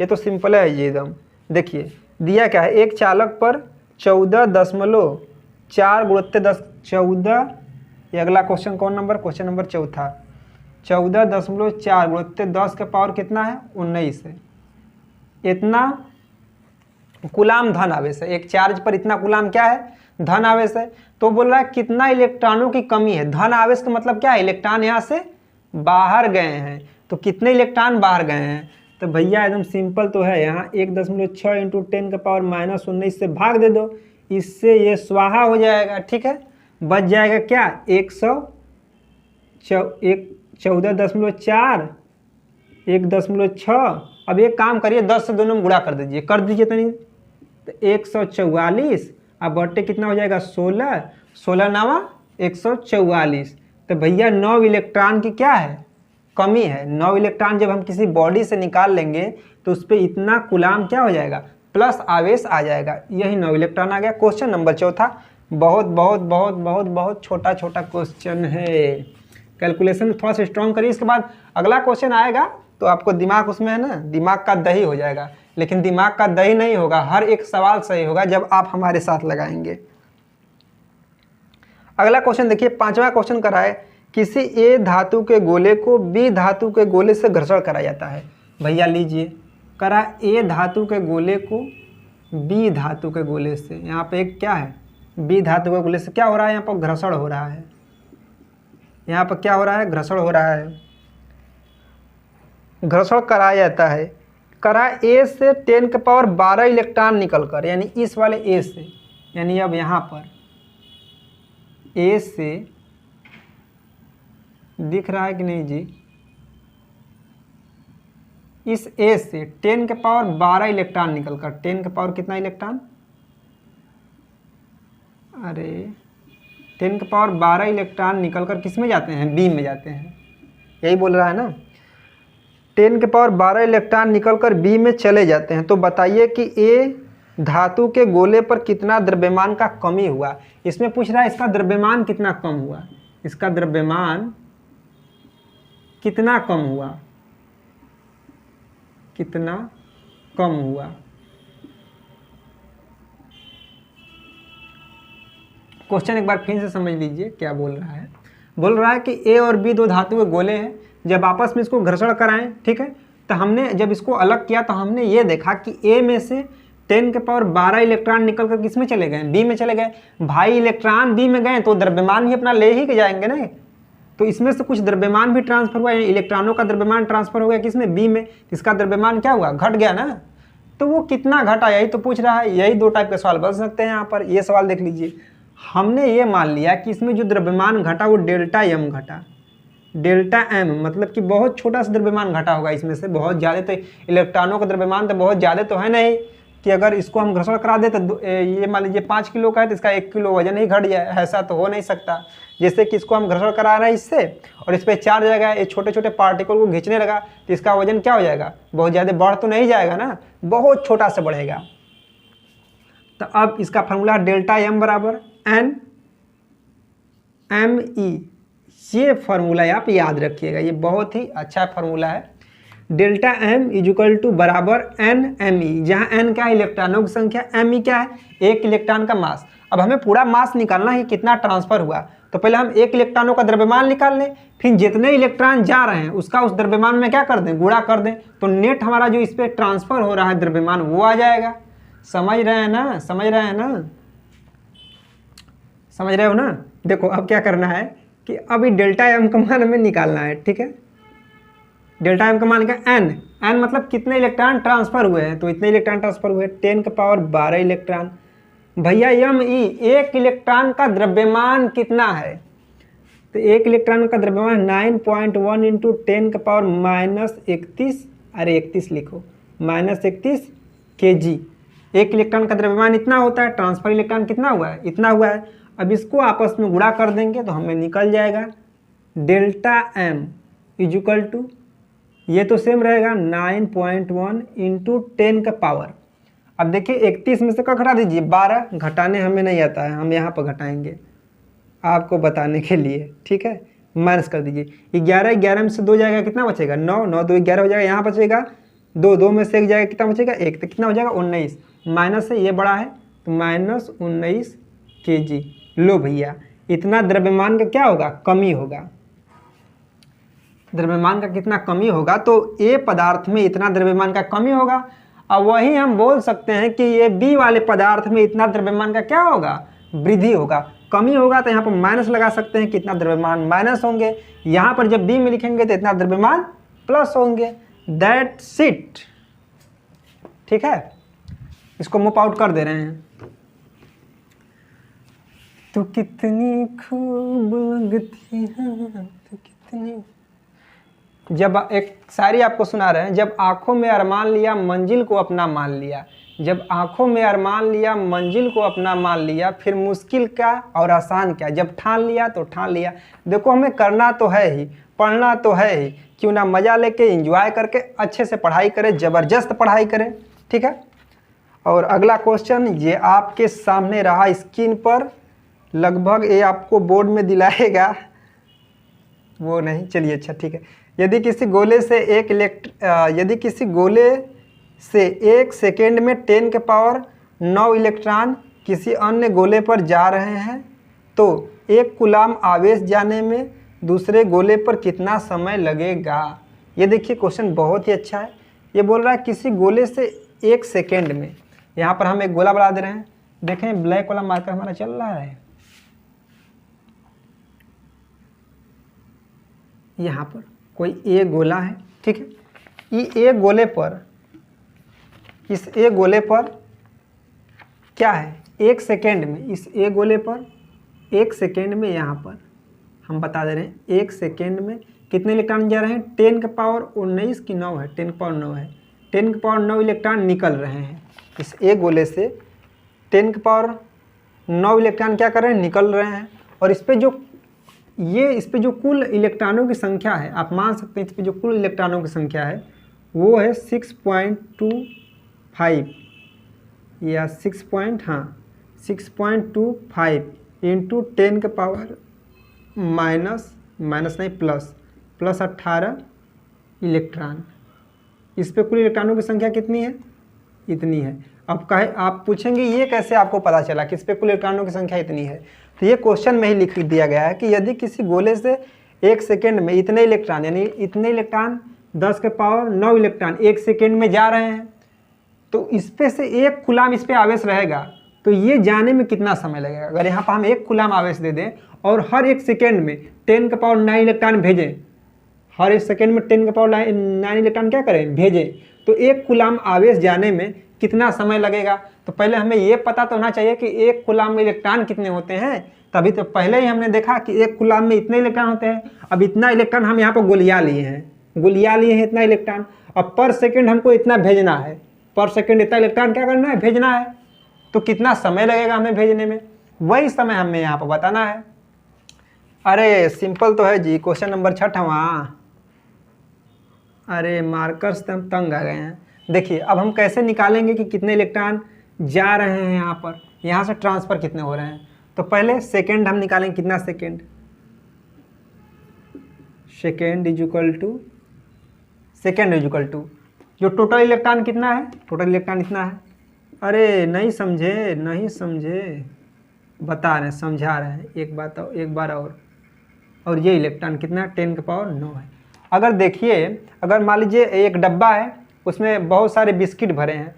Speaker 1: ये तो सिंपल है ये एकदम। देखिए दिया क्या है, एक चालक पर 14.4 गुणित 10 14। ये अगला क्वेश्चन कौन नंबर, क्वेश्चन नंबर चौथा। 14.4 गुणित 10 के पावर कितना है 19 है, इतना कूलाम धन आवेश है। एक चार्ज पर इतना कूलाम क्या है, धन आवेश है। तो बोल रहा है कितना इलेक्ट्रॉनों की कमी है। धन आवेश का मतलब क्या है, इलेक्ट्रॉन यहाँ से बाहर गए हैं, तो कितने इलेक्ट्रॉन बाहर गए हैं। तो भैया एकदम सिंपल तो है, यहाँ 1.6 × 10 के पावर -19 से भाग दे दो, इससे ये स्वाहा हो जाएगा। ठीक है, बच जाएगा क्या 14.4 1.6। अब एक काम करिए 10 से दोनों में गुणा कर दीजिए, कर दीजिए तो नहीं, तो 144 अब बट्टे कितना हो जाएगा 16, 16 9 144। तो भैया 9 इलेक्ट्रॉन की क्या है, कमी है। 9 इलेक्ट्रॉन जब हम किसी बॉडी से निकाल लेंगे तो उस पर इतना कूलाम क्या हो जाएगा, प्लस आवेश आ जाएगा। यही 9 इलेक्ट्रॉन आ गया। क्वेश्चन नंबर चौथा, बहुत बहुत बहुत बहुत बहुत छोटा छोटा क्वेश्चन है, कैलकुलेशन थोड़ा सा स्ट्रॉन्ग करिए। इसके बाद अगला क्वेश्चन आएगा तो आपको दिमाग उसमें है ना, दिमाग का दही हो जाएगा। लेकिन दिमाग का दही नहीं होगा, हर एक सवाल सही होगा जब आप हमारे साथ लगाएंगे। अगला क्वेश्चन देखिए, 5वां क्वेश्चन करा है, किसी ए धातु के गोले को बी धातु के गोले से घर्षण कराया जाता है। भैया लीजिए, करा ए धातु के गोले को बी धातु के गोले से, यहाँ पे एक क्या है, बी धातु के गोले से क्या हो रहा है, यहाँ पर घर्षण हो रहा है। यहाँ पर क्या हो रहा है, घर्षण हो रहा है, घर्षण कराया जाता है। करा ए से 10 के पावर 12 इलेक्ट्रॉन निकलकर, यानी इस वाले ए से, यानी अब यहाँ पर ए से दिख रहा है कि नहीं जी, इस ए से 10 के पावर 12 इलेक्ट्रॉन निकलकर, 10 के पावर कितना इलेक्ट्रॉन, अरे 10 के पावर 12 इलेक्ट्रॉन निकलकर किस में जाते हैं, बी में जाते हैं। यही बोल रहा है ना, 10 के पावर 12 इलेक्ट्रॉन निकलकर बी में चले जाते हैं। तो बताइए कि ए धातु के गोले पर कितना द्रव्यमान का कमी हुआ। इसमें पूछ रहा है इसका द्रव्यमान कितना कम हुआ, इसका द्रव्यमान कितना कम हुआ, कितना कम हुआ। क्वेश्चन एक बार फिर से समझ लीजिए क्या बोल रहा है। बोल रहा है कि ए और बी दो धातु के गोले हैं, जब आपस में इसको घर्षण कराएं, ठीक है, तो हमने जब इसको अलग किया तो हमने ये देखा कि ए में से 10 के पावर 12 इलेक्ट्रॉन निकल कर किस में चले गए, बी में चले गए। भाई इलेक्ट्रॉन बी में गए तो द्रव्यमान भी अपना ले ही के जाएंगे ना, तो इसमें से कुछ द्रव्यमान भी ट्रांसफर हुआ, इलेक्ट्रॉनों का द्रव्यमान ट्रांसफर हो गया किसमें, बी में। इसका द्रव्यमान क्या हुआ, घट गया ना। तो वो कितना घटा यही तो पूछ रहा है। यही दो टाइप के सवाल बन सकते हैं यहाँ पर। ये सवाल देख लीजिए, हमने ये मान लिया कि इसमें जो द्रव्यमान घटा वो डेल्टा एम घटा, डेल्टा एम मतलब कि बहुत छोटा सा द्रव्यमान घटा होगा इसमें से। बहुत ज़्यादा तो इलेक्ट्रॉनों का द्रव्यमान तो बहुत ज़्यादा तो है नहीं कि अगर इसको हम घर्षण करा दे तो ये मान लीजिए 5 किलो का है तो इसका 1 किलो वजन ही घट जाए, ऐसा तो हो नहीं सकता। जैसे कि इसको हम घर्षण करा रहे हैं इससे और इस पर चार्ज लगा, ये छोटे छोटे पार्टिकल को खींचने लगा तो इसका वजन क्या हो जाएगा, बहुत ज़्यादा बढ़ तो नहीं जाएगा ना, बहुत छोटा सा बढ़ेगा। तो अब इसका फॉर्मूला डेल्टा एम बराबर एन एम ई, ये फार्मूला आप याद रखिएगा, ये बहुत ही अच्छा फार्मूला है। डेल्टा एम इजुकल टू बराबर एन एम ई, जहाँ एन क्या है इलेक्ट्रॉनों की संख्या, एम ई क्या है एक इलेक्ट्रॉन का मास। अब हमें पूरा मास निकालना है कितना ट्रांसफर हुआ, तो पहले हम एक इलेक्ट्रॉनों का द्रव्यमान निकाल लें, फिर जितने इलेक्ट्रॉन जा रहे हैं उसका उस द्रव्यमान में क्या कर दें, गुणा कर दें, तो नेट हमारा जो इस पर ट्रांसफर हो रहा है द्रव्यमान वो आ जाएगा। समझ रहे हैं ना, समझ रहे हैं ना, समझ रहे हो ना। देखो अब क्या करना है कि अभी डेल्टा एम का मान हमें निकालना है, ठीक है। डेल्टा एम का मान क्या, एन, एन मतलब कितने इलेक्ट्रॉन ट्रांसफर हुए हैं, तो इतने इलेक्ट्रॉन ट्रांसफर हुए 10 के पावर 12 इलेक्ट्रॉन। भैया एम ई, एक इलेक्ट्रॉन का द्रव्यमान कितना है, तो एक इलेक्ट्रॉन का द्रव्यमान 9.1 इंटू 10 के पावर -31, अरे 31 लिखो, -31 kg। एक इलेक्ट्रॉन का द्रव्यमान इतना होता है, ट्रांसफर इलेक्ट्रॉन कितना हुआ है, इतना हुआ है। अब इसको आपस में गुणा कर देंगे तो हमें निकल जाएगा डेल्टा एम इजुकल टू ये तो सेम रहेगा 9.1 इंटू 10 का पावर। अब देखिए 31 में से क्या घटा दीजिए, 12। घटाने हमें नहीं आता है, हम यहाँ पर घटाएंगे आपको बताने के लिए, ठीक है। माइनस कर दीजिए 11, 11 में से 2 जाएगा, कितना बचेगा 9, 9 2 11 हो जाएगा, यहाँ बचेगा 2, 2 में से 1 जाएगा, कितना बचेगा 1, तो कितना हो जाएगा 19। माइनस है, ये बड़ा है तो -19 kg। लो भैया, इतना द्रव्यमान का क्या होगा, कमी होगा। द्रव्यमान का कितना कमी होगा, तो ए पदार्थ में इतना द्रव्यमान का कमी होगा। अब वही हम बोल सकते हैं कि ये बी वाले पदार्थ में इतना द्रव्यमान का क्या होगा, वृद्धि होगा। कमी होगा तो यहाँ पर माइनस लगा सकते हैं, कितना द्रव्यमान माइनस होंगे। यहाँ पर जब बी में लिखेंगे तो इतना द्रव्यमान प्लस होंगे। दैट्स इट, ठीक है। इसको मूव आउट कर दे रहे हैं। तू कितनी खूब लगती है, तू कितनी। जब एक शायरी आपको सुना रहे हैं, जब आंखों में अरमान लिया मंजिल को अपना मान लिया, जब आंखों में अरमान लिया मंजिल को अपना मान लिया, फिर मुश्किल क्या और आसान क्या, जब ठान लिया तो ठान लिया। देखो हमें करना तो है ही, पढ़ना तो है ही, क्यों ना मज़ा लेके एंजॉय करके अच्छे से पढ़ाई करें, ज़बरदस्त पढ़ाई करें, ठीक है। और अगला क्वेश्चन ये आपके सामने रहा स्क्रीन पर, लगभग ये आपको बोर्ड में दिलाएगा, वो नहीं, चलिए अच्छा ठीक है। यदि किसी गोले से एक सेकेंड में 10 के पावर 9 इलेक्ट्रॉन किसी अन्य गोले पर जा रहे हैं, तो 1 कूलाम आवेश जाने में दूसरे गोले पर कितना समय लगेगा। ये देखिए क्वेश्चन बहुत ही अच्छा है। ये बोल रहा है किसी गोले से 1 सेकेंड में, यहाँ पर हम एक गोला बना दे रहे हैं। देखें ब्लैक वाला मार्कर हमारा चल रहा है, यहाँ पर कोई एक गोला है, ठीक है। ये एक गोले पर, इस एक गोले पर क्या है 1 सेकेंड में, इस एक गोले पर 1 सेकेंड में, यहाँ पर हम बता दे रहे हैं 1 सेकेंड में कितने इलेक्ट्रॉन जा रहे हैं, 10 का पावर 19 की 9 है, 10 का पावर 9 है, 10 का पावर 9 इलेक्ट्रॉन निकल रहे हैं। इस एक गोले से 10 का पावर 9 इलेक्ट्रॉन क्या कर रहे हैं, निकल रहे हैं। और इस पे जो कुल इलेक्ट्रॉनों की संख्या है, आप मान सकते हैं इस पे जो कुल इलेक्ट्रॉनों की संख्या है वो है 6.25 या 6.25 इंटू 10 के पावर प्लस 18 इलेक्ट्रॉन। इस पे कुल इलेक्ट्रॉनों की संख्या कितनी है, इतनी है। अब आप पूछेंगे ये कैसे आपको पता चला कि इस पे कुल इलेक्ट्रॉनों की संख्या इतनी है। तो ये क्वेश्चन में ही लिख दिया गया है कि यदि किसी गोले से 1 सेकेंड में इतने इलेक्ट्रॉन, यानी इतने इलेक्ट्रॉन 10 के पावर 9 इलेक्ट्रॉन 1 सेकेंड में जा रहे हैं, तो इस पे से 1 कूलाम इस पे आवेश रहेगा, तो ये जाने में कितना समय लगेगा। अगर यहाँ पर हम 1 कूलाम आवेश दे दें और हर 1 सेकेंड में 10 के पावर 9 इलेक्ट्रॉन भेजें, हर 1 सेकेंड में 10 के पावर 9 इलेक्ट्रॉन क्या करें, भेजें, तो 1 कूलाम आवेश जाने में कितना समय लगेगा। तो पहले हमें ये पता तो होना चाहिए कि 1 कूलाम में इलेक्ट्रॉन कितने होते हैं, तभी तो पहले ही हमने देखा कि 1 कूलाम में इतने इलेक्ट्रॉन होते हैं। अब इतना इलेक्ट्रॉन हम यहाँ पर गोलियां लिए हैं इतना इलेक्ट्रॉन। अब पर सेकंड हमको इतना भेजना है, पर सेकंड इतना इलेक्ट्रॉन क्या करना है, भेजना है। तो कितना समय लगेगा हमें भेजने में, वही समय हमें यहाँ पर बताना है। अरे सिंपल तो है जी, क्वेश्चन नंबर 6वां। अरे मार्कर्स से हम तंग आ गए हैं। देखिए अब हम कैसे निकालेंगे कि कितने इलेक्ट्रॉन जा रहे हैं, यहाँ पर यहाँ से ट्रांसफ़र कितने हो रहे हैं। तो पहले सेकेंड हम निकालेंगे, कितना सेकेंड इज इक्वल टू जो टोटल इलेक्ट्रॉन कितना है, टोटल इलेक्ट्रॉन इतना है। अरे नहीं समझे, बता रहे हैं, समझा रहे हैं, एक बार और ये इलेक्ट्रॉन कितना है, 10 के पावर 9 है। अगर देखिए, अगर मान लीजिए एक डब्बा है, उसमें बहुत सारे बिस्किट भरे हैं,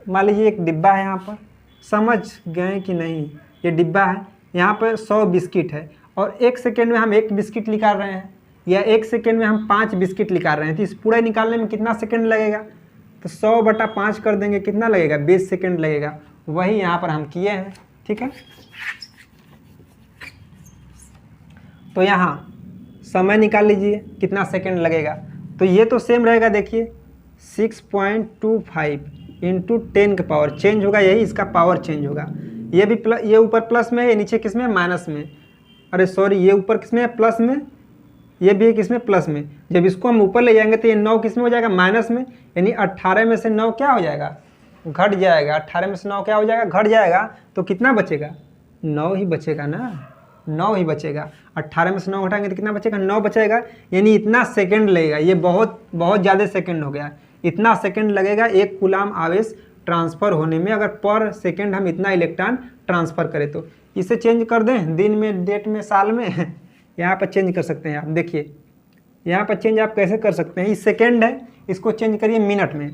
Speaker 1: मान लीजिए एक डिब्बा है, यहाँ पर समझ गए कि नहीं, ये डिब्बा है, यहाँ पर 100 बिस्किट है और 1 सेकेंड में हम 1 बिस्किट निकाल रहे हैं, या 1 सेकेंड में हम 5 बिस्किट निकाल रहे हैं। तो इस पूरा निकालने में कितना सेकेंड लगेगा, तो 100/5 कर देंगे, कितना लगेगा, 20 सेकेंड लगेगा। वही यहाँ पर हम किए हैं, ठीक है। तो यहाँ समय निकाल लीजिए कितना सेकेंड लगेगा, तो ये तो सेम रहेगा। देखिए 6.25 इंटू 10 का पावर चेंज होगा, यही इसका पावर चेंज होगा। ये भी ये ऊपर प्लस में है, ये नीचे किस में, माइनस में। अरे सॉरी, ये ऊपर किस में है, प्लस में, ये भी है किसमें, प्लस में। जब इसको हम ऊपर ले जाएंगे तो ये 9 किस में हो जाएगा, माइनस में। यानी 18 में से 9 क्या हो जाएगा, घट जाएगा। 18 में से 9 क्या हो जाएगा, घट जाएगा। तो कितना बचेगा, 9 ही बचेगा ना, 9 ही बचेगा। 18 में से 9 घटाएंगे तो कितना बचेगा, 9 बचेगा। यानी इतना सेकंड लगेगा, ये बहुत ज़्यादा सेकंड हो गया। इतना सेकंड लगेगा 1 कूलाम आवेश ट्रांसफ़र होने में, अगर पर सेकंड हम इतना इलेक्ट्रॉन ट्रांसफ़र करें तो। इसे चेंज कर दें दिन में, डेट में, साल में यहाँ पर चेंज कर सकते हैं आप। देखिए यहाँ पर चेंज आप कैसे कर सकते हैं, इस सेकेंड है, इसको चेंज करिए मिनट में।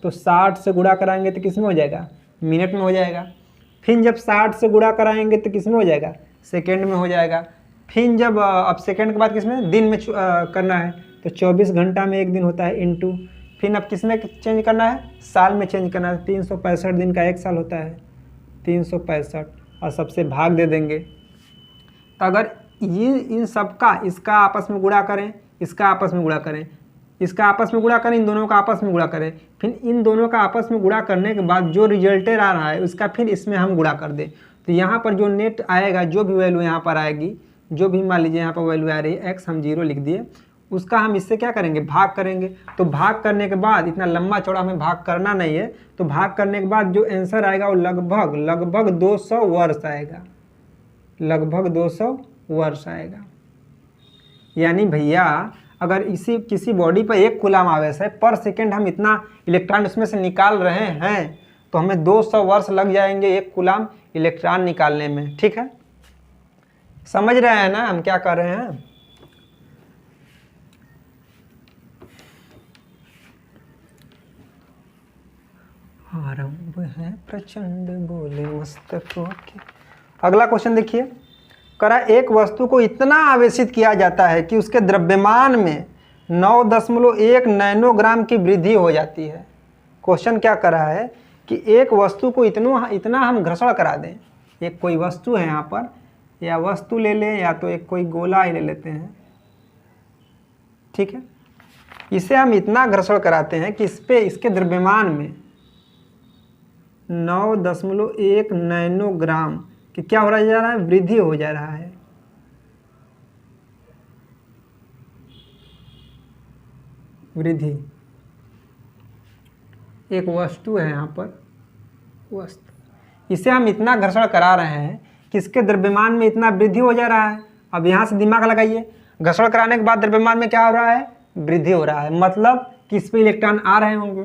Speaker 1: तो 60 से गुणा कराएंगे तो किस में हो जाएगा, मिनट में हो जाएगा। फिर जब 60 से गुणा कराएंगे तो किस में हो जाएगा, सेकेंड में हो जाएगा। फिर जब अब सेकेंड के बाद किस में, दिन में करना है तो 24 घंटा में 1 दिन होता है, इनटू। फिर अब किस में चेंज करना है, साल में चेंज करना है। 365 दिन का 1 साल होता है, 365, और सबसे भाग दे देंगे। तो अगर ये इन सब का, इसका आपस में गुणा करें, इसका आपस में गुणा करें, इसका आपस में गुणा करें, इन दोनों का आपस में गुणा करें, फिर इन दोनों का आपस में गुणा करने के बाद जो रिजल्टेड आ रहा है उसका फिर इसमें हम गुणा कर दें, तो यहाँ पर जो नेट आएगा, जो भी वैल्यू यहाँ पर आएगी, जो भी मान लीजिए यहाँ पर वैल्यू आ रही है x, हम 0 लिख दिए, उसका हम इससे क्या करेंगे, भाग करेंगे। तो भाग करने के बाद, इतना लंबा चौड़ा हमें भाग करना नहीं है, तो भाग करने के बाद जो आंसर आएगा वो लगभग 200 वर्ष आएगा, लगभग 200 वर्ष आएगा। यानी भैया अगर इसी किसी बॉडी पर 1 कूलाम आवेश है, पर सेकेंड हम इतना इलेक्ट्रॉन उसमें से निकाल रहे हैं, तो हमें 200 वर्ष लग जाएंगे 1 कूलाम इलेक्ट्रॉन निकालने में। ठीक है, समझ रहे हैं ना हम क्या कर रहे हैं। आरंभ है प्रचंड बोले मस्तकों के। अगला क्वेश्चन देखिए, करा एक वस्तु को इतना आवेशित किया जाता है कि उसके द्रव्यमान में 9.1 नैनोग्राम की वृद्धि हो जाती है। क्वेश्चन क्या कर रहा है कि एक वस्तु को इतना हम घर्षण करा दें, एक कोई वस्तु है यहाँ पर, या वस्तु ले लें या तो एक कोई गोला ही ले लेते हैं, ठीक है। इसे हम इतना घर्षण कराते हैं कि इस पे इसके द्रव्यमान में 9.1 नैनोग्राम कि क्या हो जा रहा है, वृद्धि हो जा रहा है। वृद्धि, एक वस्तु है यहाँ पर, वस्तु, इसे हम इतना घर्षण करा रहे हैं कि इसके द्रव्यमान में इतना वृद्धि हो जा रहा है। अब यहाँ से दिमाग लगाइए, घर्षण कराने के बाद द्रव्यमान में क्या हो रहा है, वृद्धि हो रहा है, मतलब कि इस पे इलेक्ट्रॉन आ रहे होंगे।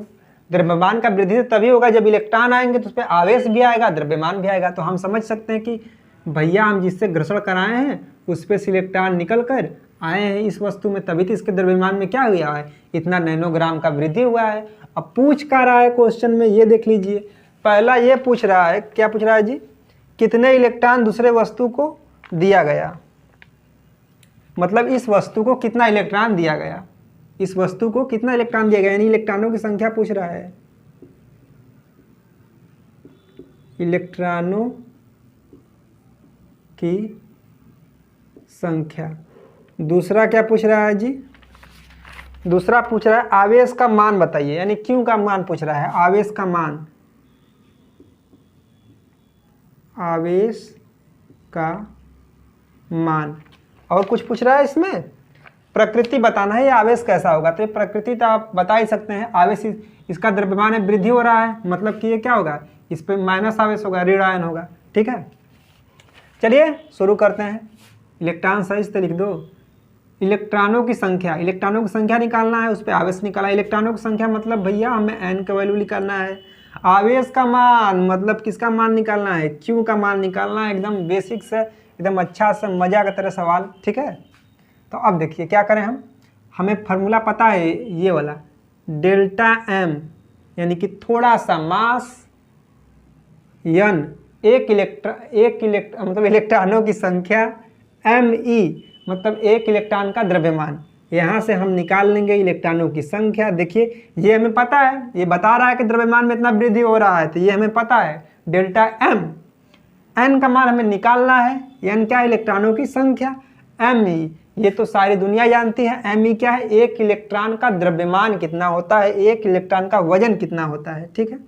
Speaker 1: द्रव्यमान का वृद्धि तभी होगा जब इलेक्ट्रॉन आएंगे, तो उस पर आवेश भी आएगा, द्रव्यमान भी आएगा। तो हम समझ सकते हैं कि भैया हम जिससे घर्षण कराए हैं उस पर से इलेक्ट्रॉन निकल कर आए हैं इस वस्तु में, तभी तो इसके द्रव्यमान में क्या हुआ है, इतना नैनोग्राम का वृद्धि हुआ है। अब पूछ क्या रहा है क्वेश्चन में, ये देख लीजिए। पहला ये पूछ रहा है, क्या पूछ रहा है जी, कितने इलेक्ट्रॉन दूसरे वस्तु को दिया गया, मतलब इस वस्तु को कितना इलेक्ट्रॉन दिया गया, इस वस्तु को कितना इलेक्ट्रॉन दिया गया, यानी इलेक्ट्रॉनों की संख्या पूछ रहा है, इलेक्ट्रॉनों की संख्या। दूसरा क्या पूछ रहा है जी, दूसरा पूछ रहा है आवेश का मान बताइए, यानी क्यू का मान पूछ रहा है, आवेश का मान, आवेश का मान। और कुछ पूछ रहा है इसमें, प्रकृति बताना है, ये आवेश कैसा होगा। तो ये प्रकृति तो आप बता ही सकते हैं, आवेश इसका द्रव्यमान में वृद्धि हो रहा है, मतलब कि ये क्या होगा, इस पर माइनस आवेश होगा, ऋण आयन होगा। ठीक है, चलिए शुरू करते हैं। इलेक्ट्रॉन सही से लिख दो, इलेक्ट्रॉनों की संख्या, इलेक्ट्रॉनों की संख्या निकालना है, उस पर आवेश निकाला। इलेक्ट्रॉनों की संख्या मतलब भैया हमें एन का वैल्यू निकालना है। आवेश का मान मतलब किसका मान निकालना है, क्यू का मान निकालना है। एकदम बेसिक से, एकदम अच्छा सा मजा की तरह सवाल। ठीक है, तो अब देखिए क्या करें हम, हमें फार्मूला पता है ये वाला, डेल्टा एम यानी कि थोड़ा सा मास यन, एक इलेक्ट्रॉन मतलब इलेक्ट्रॉनों की संख्या, एम ई मतलब एक इलेक्ट्रॉन का द्रव्यमान। यहाँ से हम निकाल लेंगे इलेक्ट्रॉनों की संख्या। देखिए ये हमें पता है, ये बता रहा है कि द्रव्यमान में इतना वृद्धि हो रहा है, तो ये हमें पता है डेल्टा एम। एन का मान हमें निकालना है, एन क्या है, इलेक्ट्रॉनों की संख्या। एम ई ये तो सारी दुनिया जानती है, एम ई क्या है, एक इलेक्ट्रॉन का द्रव्यमान कितना होता है, एक इलेक्ट्रॉन का वजन कितना होता है। ठीक है,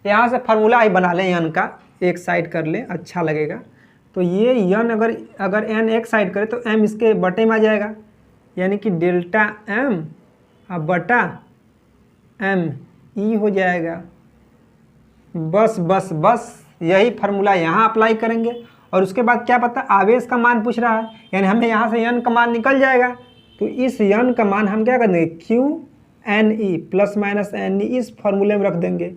Speaker 1: यहाँ से फार्मूला ही बना लें एन का, एक साइड कर लें, अच्छा लगेगा। तो ये यन अगर एन एक साइड करे तो एम इसके बटे में आ जाएगा, यानी कि डेल्टा एम बटा एम ई हो जाएगा। बस बस बस यही फार्मूला यहाँ अप्लाई करेंगे। और उसके बाद क्या पता आवेश का मान पूछ रहा है, यानी हमें यहाँ से यन का मान निकल जाएगा। तो इस यन का मान हम क्या कर देंगे, Q N E plus minus N E इस फॉर्मूले में रख देंगे।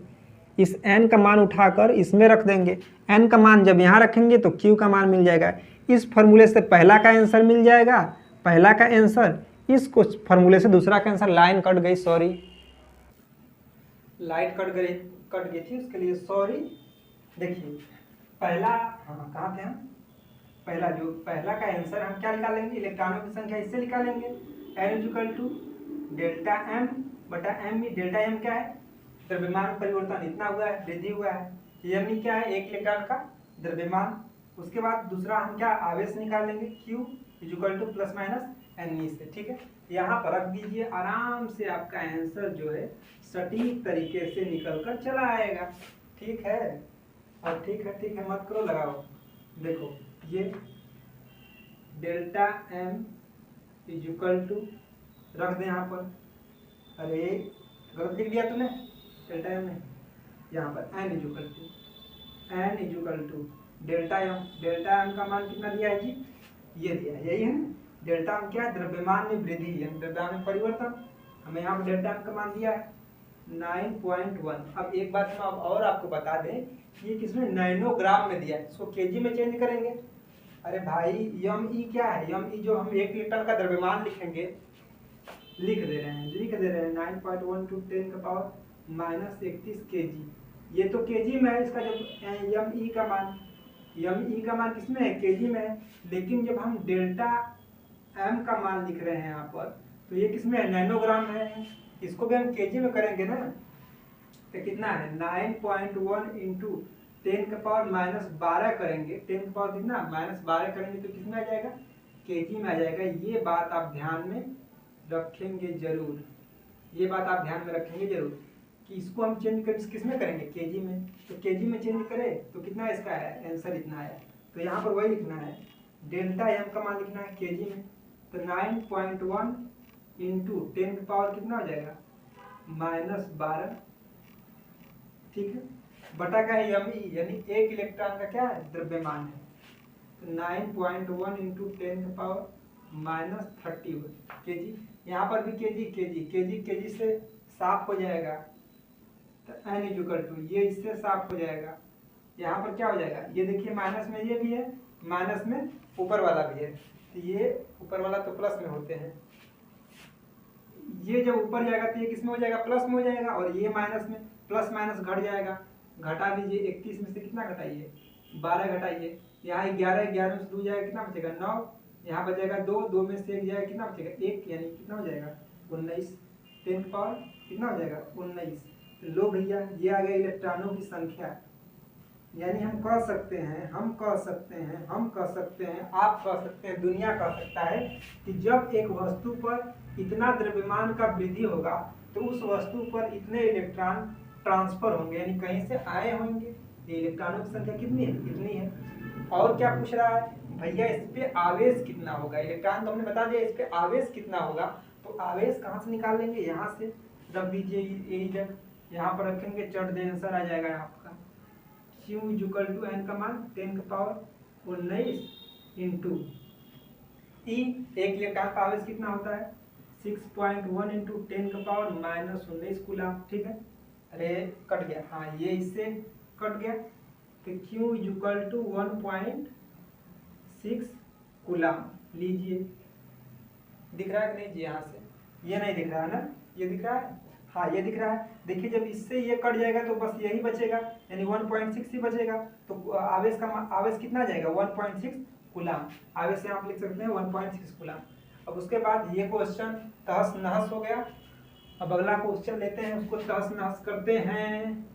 Speaker 1: इस एन का मान उठाकर इसमें रख देंगे। एन का मान जब यहाँ रखेंगे तो क्यू का मान मिल जाएगा। इस फॉर्मूले से पहला का आंसर मिल जाएगा, पहला का आंसर। इस फॉर्मूले से दूसरा का आंसर। लाइन कट गई, सॉरी, लाइट कट गई थी, उसके लिए सॉरी। देखिए पहला, हाँ कहाँ थे हम, पहला का आंसर हम क्या निकालेंगे, इलेक्ट्रॉनों की संख्या इससे निकालेंगे। N equal to delta M बटा एम ई। डेल्टा एम क्या है, द्रव्यमान परिवर्तन इतना हुआ है, वृद्धि हुआ है। एम ई क्या है, एक इलेक्ट्रॉन का द्रव्यमान। उसके बाद दूसरा हम क्या आवेश निकालेंगे, Q equal to plus minus N E से। ठीक है, यहाँ पर रख दीजिए, आराम से आपका आंसर जो है सटीक तरीके से निकल कर चला आएगा। ठीक है, और ठीक है मत करो, लगाओ। देखो ये डेल्टा एम इक्वल टू रख दे यहाँ पर, अरे गलत लिख दिया तूने, डेल्टा एम नहीं, यहाँ पर N equal to delta M का मान कितना दिया है जी, ये दिया है, यही है ना। डेल्टा एम क्या है, द्रव्यमान में वृद्धि है, द्रव्यमान में परिवर्तन। हमें यहाँ पर डेल्टा एम का मान दिया है 9.1। अब एक बात हम और आपको बता दें, ये किसमें नैनोग्राम में दिया है, इसको केजी में चेंज करेंगे। अरे भाई यम ई क्या है, यम ई जो हम एक लीटर का द्रव्यमान लिखेंगे, लिख दे रहे हैं 9.1 टू 10 का पावर माइनस 31 केजी। ये तो केजी में है, इसका जो यम ई का मान किसमें है, केजी में है। लेकिन जब हम डेल्टा एम का मान लिख रहे हैं यहाँ पर, तो ये किसमें है, नैनोग्राम है। इसको भी हम केजी में करेंगे ना, तो कितना है 9.1 इंटू 10 का पावर माइनस 12 करेंगे। 10 का पावर कितना, माइनस 12 करेंगे तो किसमें आ जाएगा, केजी में आ जाएगा। ये बात आप ध्यान में रखेंगे जरूर, ये बात आप ध्यान में रखेंगे जरूर कि इसको हम चेंज कर किस में करेंगे, केजी में। तो केजी में चेंज करें तो कितना इसका है, आंसर इतना है। तो यहाँ पर वही लिखना है, डेल्टा एम का मान लिखना है केजी में। तो 9.1 इंटू 10 का पावर कितना हो जाएगा, माइनस 12। ठीक है, बटा का है यम ई, यानी एक इलेक्ट्रॉन का क्या है, द्रव्यमान है। तो 9.1 इंटू 10 का पावर माइनस 30 केजी। यहाँ पर भी केजी से साफ हो जाएगा। तो एन इक्वल टू, ये इससे साफ हो जाएगा। यहाँ पर क्या हो जाएगा, ये देखिए माइनस में ये भी है, माइनस में ऊपर वाला भी है। तो ये ऊपर वाला तो प्लस में होते हैं, ये जब ऊपर जाएगा तो ये किस में हो जाएगा, प्लस में हो जाएगा। और ये माइनस में, प्लस माइनस घट जाएगा, घटा दीजिए। 31 में से कितना घटाइए, 12 घटाइए। यहाँ 11 में से 2 जाएगा, कितना बचेगा 9। यहाँ बचेगा 2 में से 1 जाएगा, कितना बचेगा 1, यानी कितना हो जाएगा 19। 10 पावर कितना हो जाएगा 19। लो भैया, ये आ गया इलेक्ट्रॉनों की संख्या। यानी हम कह सकते हैं, आप कह सकते हैं, दुनिया कह सकता है कि जब एक वस्तु पर इतना द्रव्यमान का वृद्धि होगा तो उस वस्तु पर इतने इलेक्ट्रॉन ट्रांसफर होंगे, यानी कहीं से आए होंगे। ये इलेक्ट्रॉनों की संख्या कितनी है, इतनी है। और क्या पूछ रहा है भैया, इस पे आवेश कितना होगा। इलेक्ट्रॉन तो हमने बता दिया, इस पे आवेश कितना होगा। तो आवेश कहाँ से निकालेंगे, यहाँ से रख दीजिए, यही जब यहाँ पर रखेंगे चट दे आंसर आ जाएगा आपका। Q इक्वल टू एन का मान 10 का पावर 19 इंटू ई, एक इलेक्ट्रॉन का आवेश कितना होता है 6.1 इंटू 10 का पावर माइनस 19 कूलम। ठीक है, अरे कट गया, हाँ ये इससे कट गया। तो Q इक्वल टू 1.6 कूलम लीजिए। दिख रहा है कि नहीं जी, यहाँ से ये नहीं दिख रहा है ना, ये दिख रहा है, हाँ ये दिख रहा है। देखिए जब इससे ये कट जाएगा तो बस यही बचेगा, यानी 1.6 ही बचेगा। तो आवेश कितना जाएगा 1.6 कूलम। आवेश यहाँ आप लिख सकते हैं 1.6 कूलम। अब उसके बाद ये क्वेश्चन तहस नहस हो गया। अब अगला क्वेश्चन लेते हैं, उसको तहस नहस करते हैं।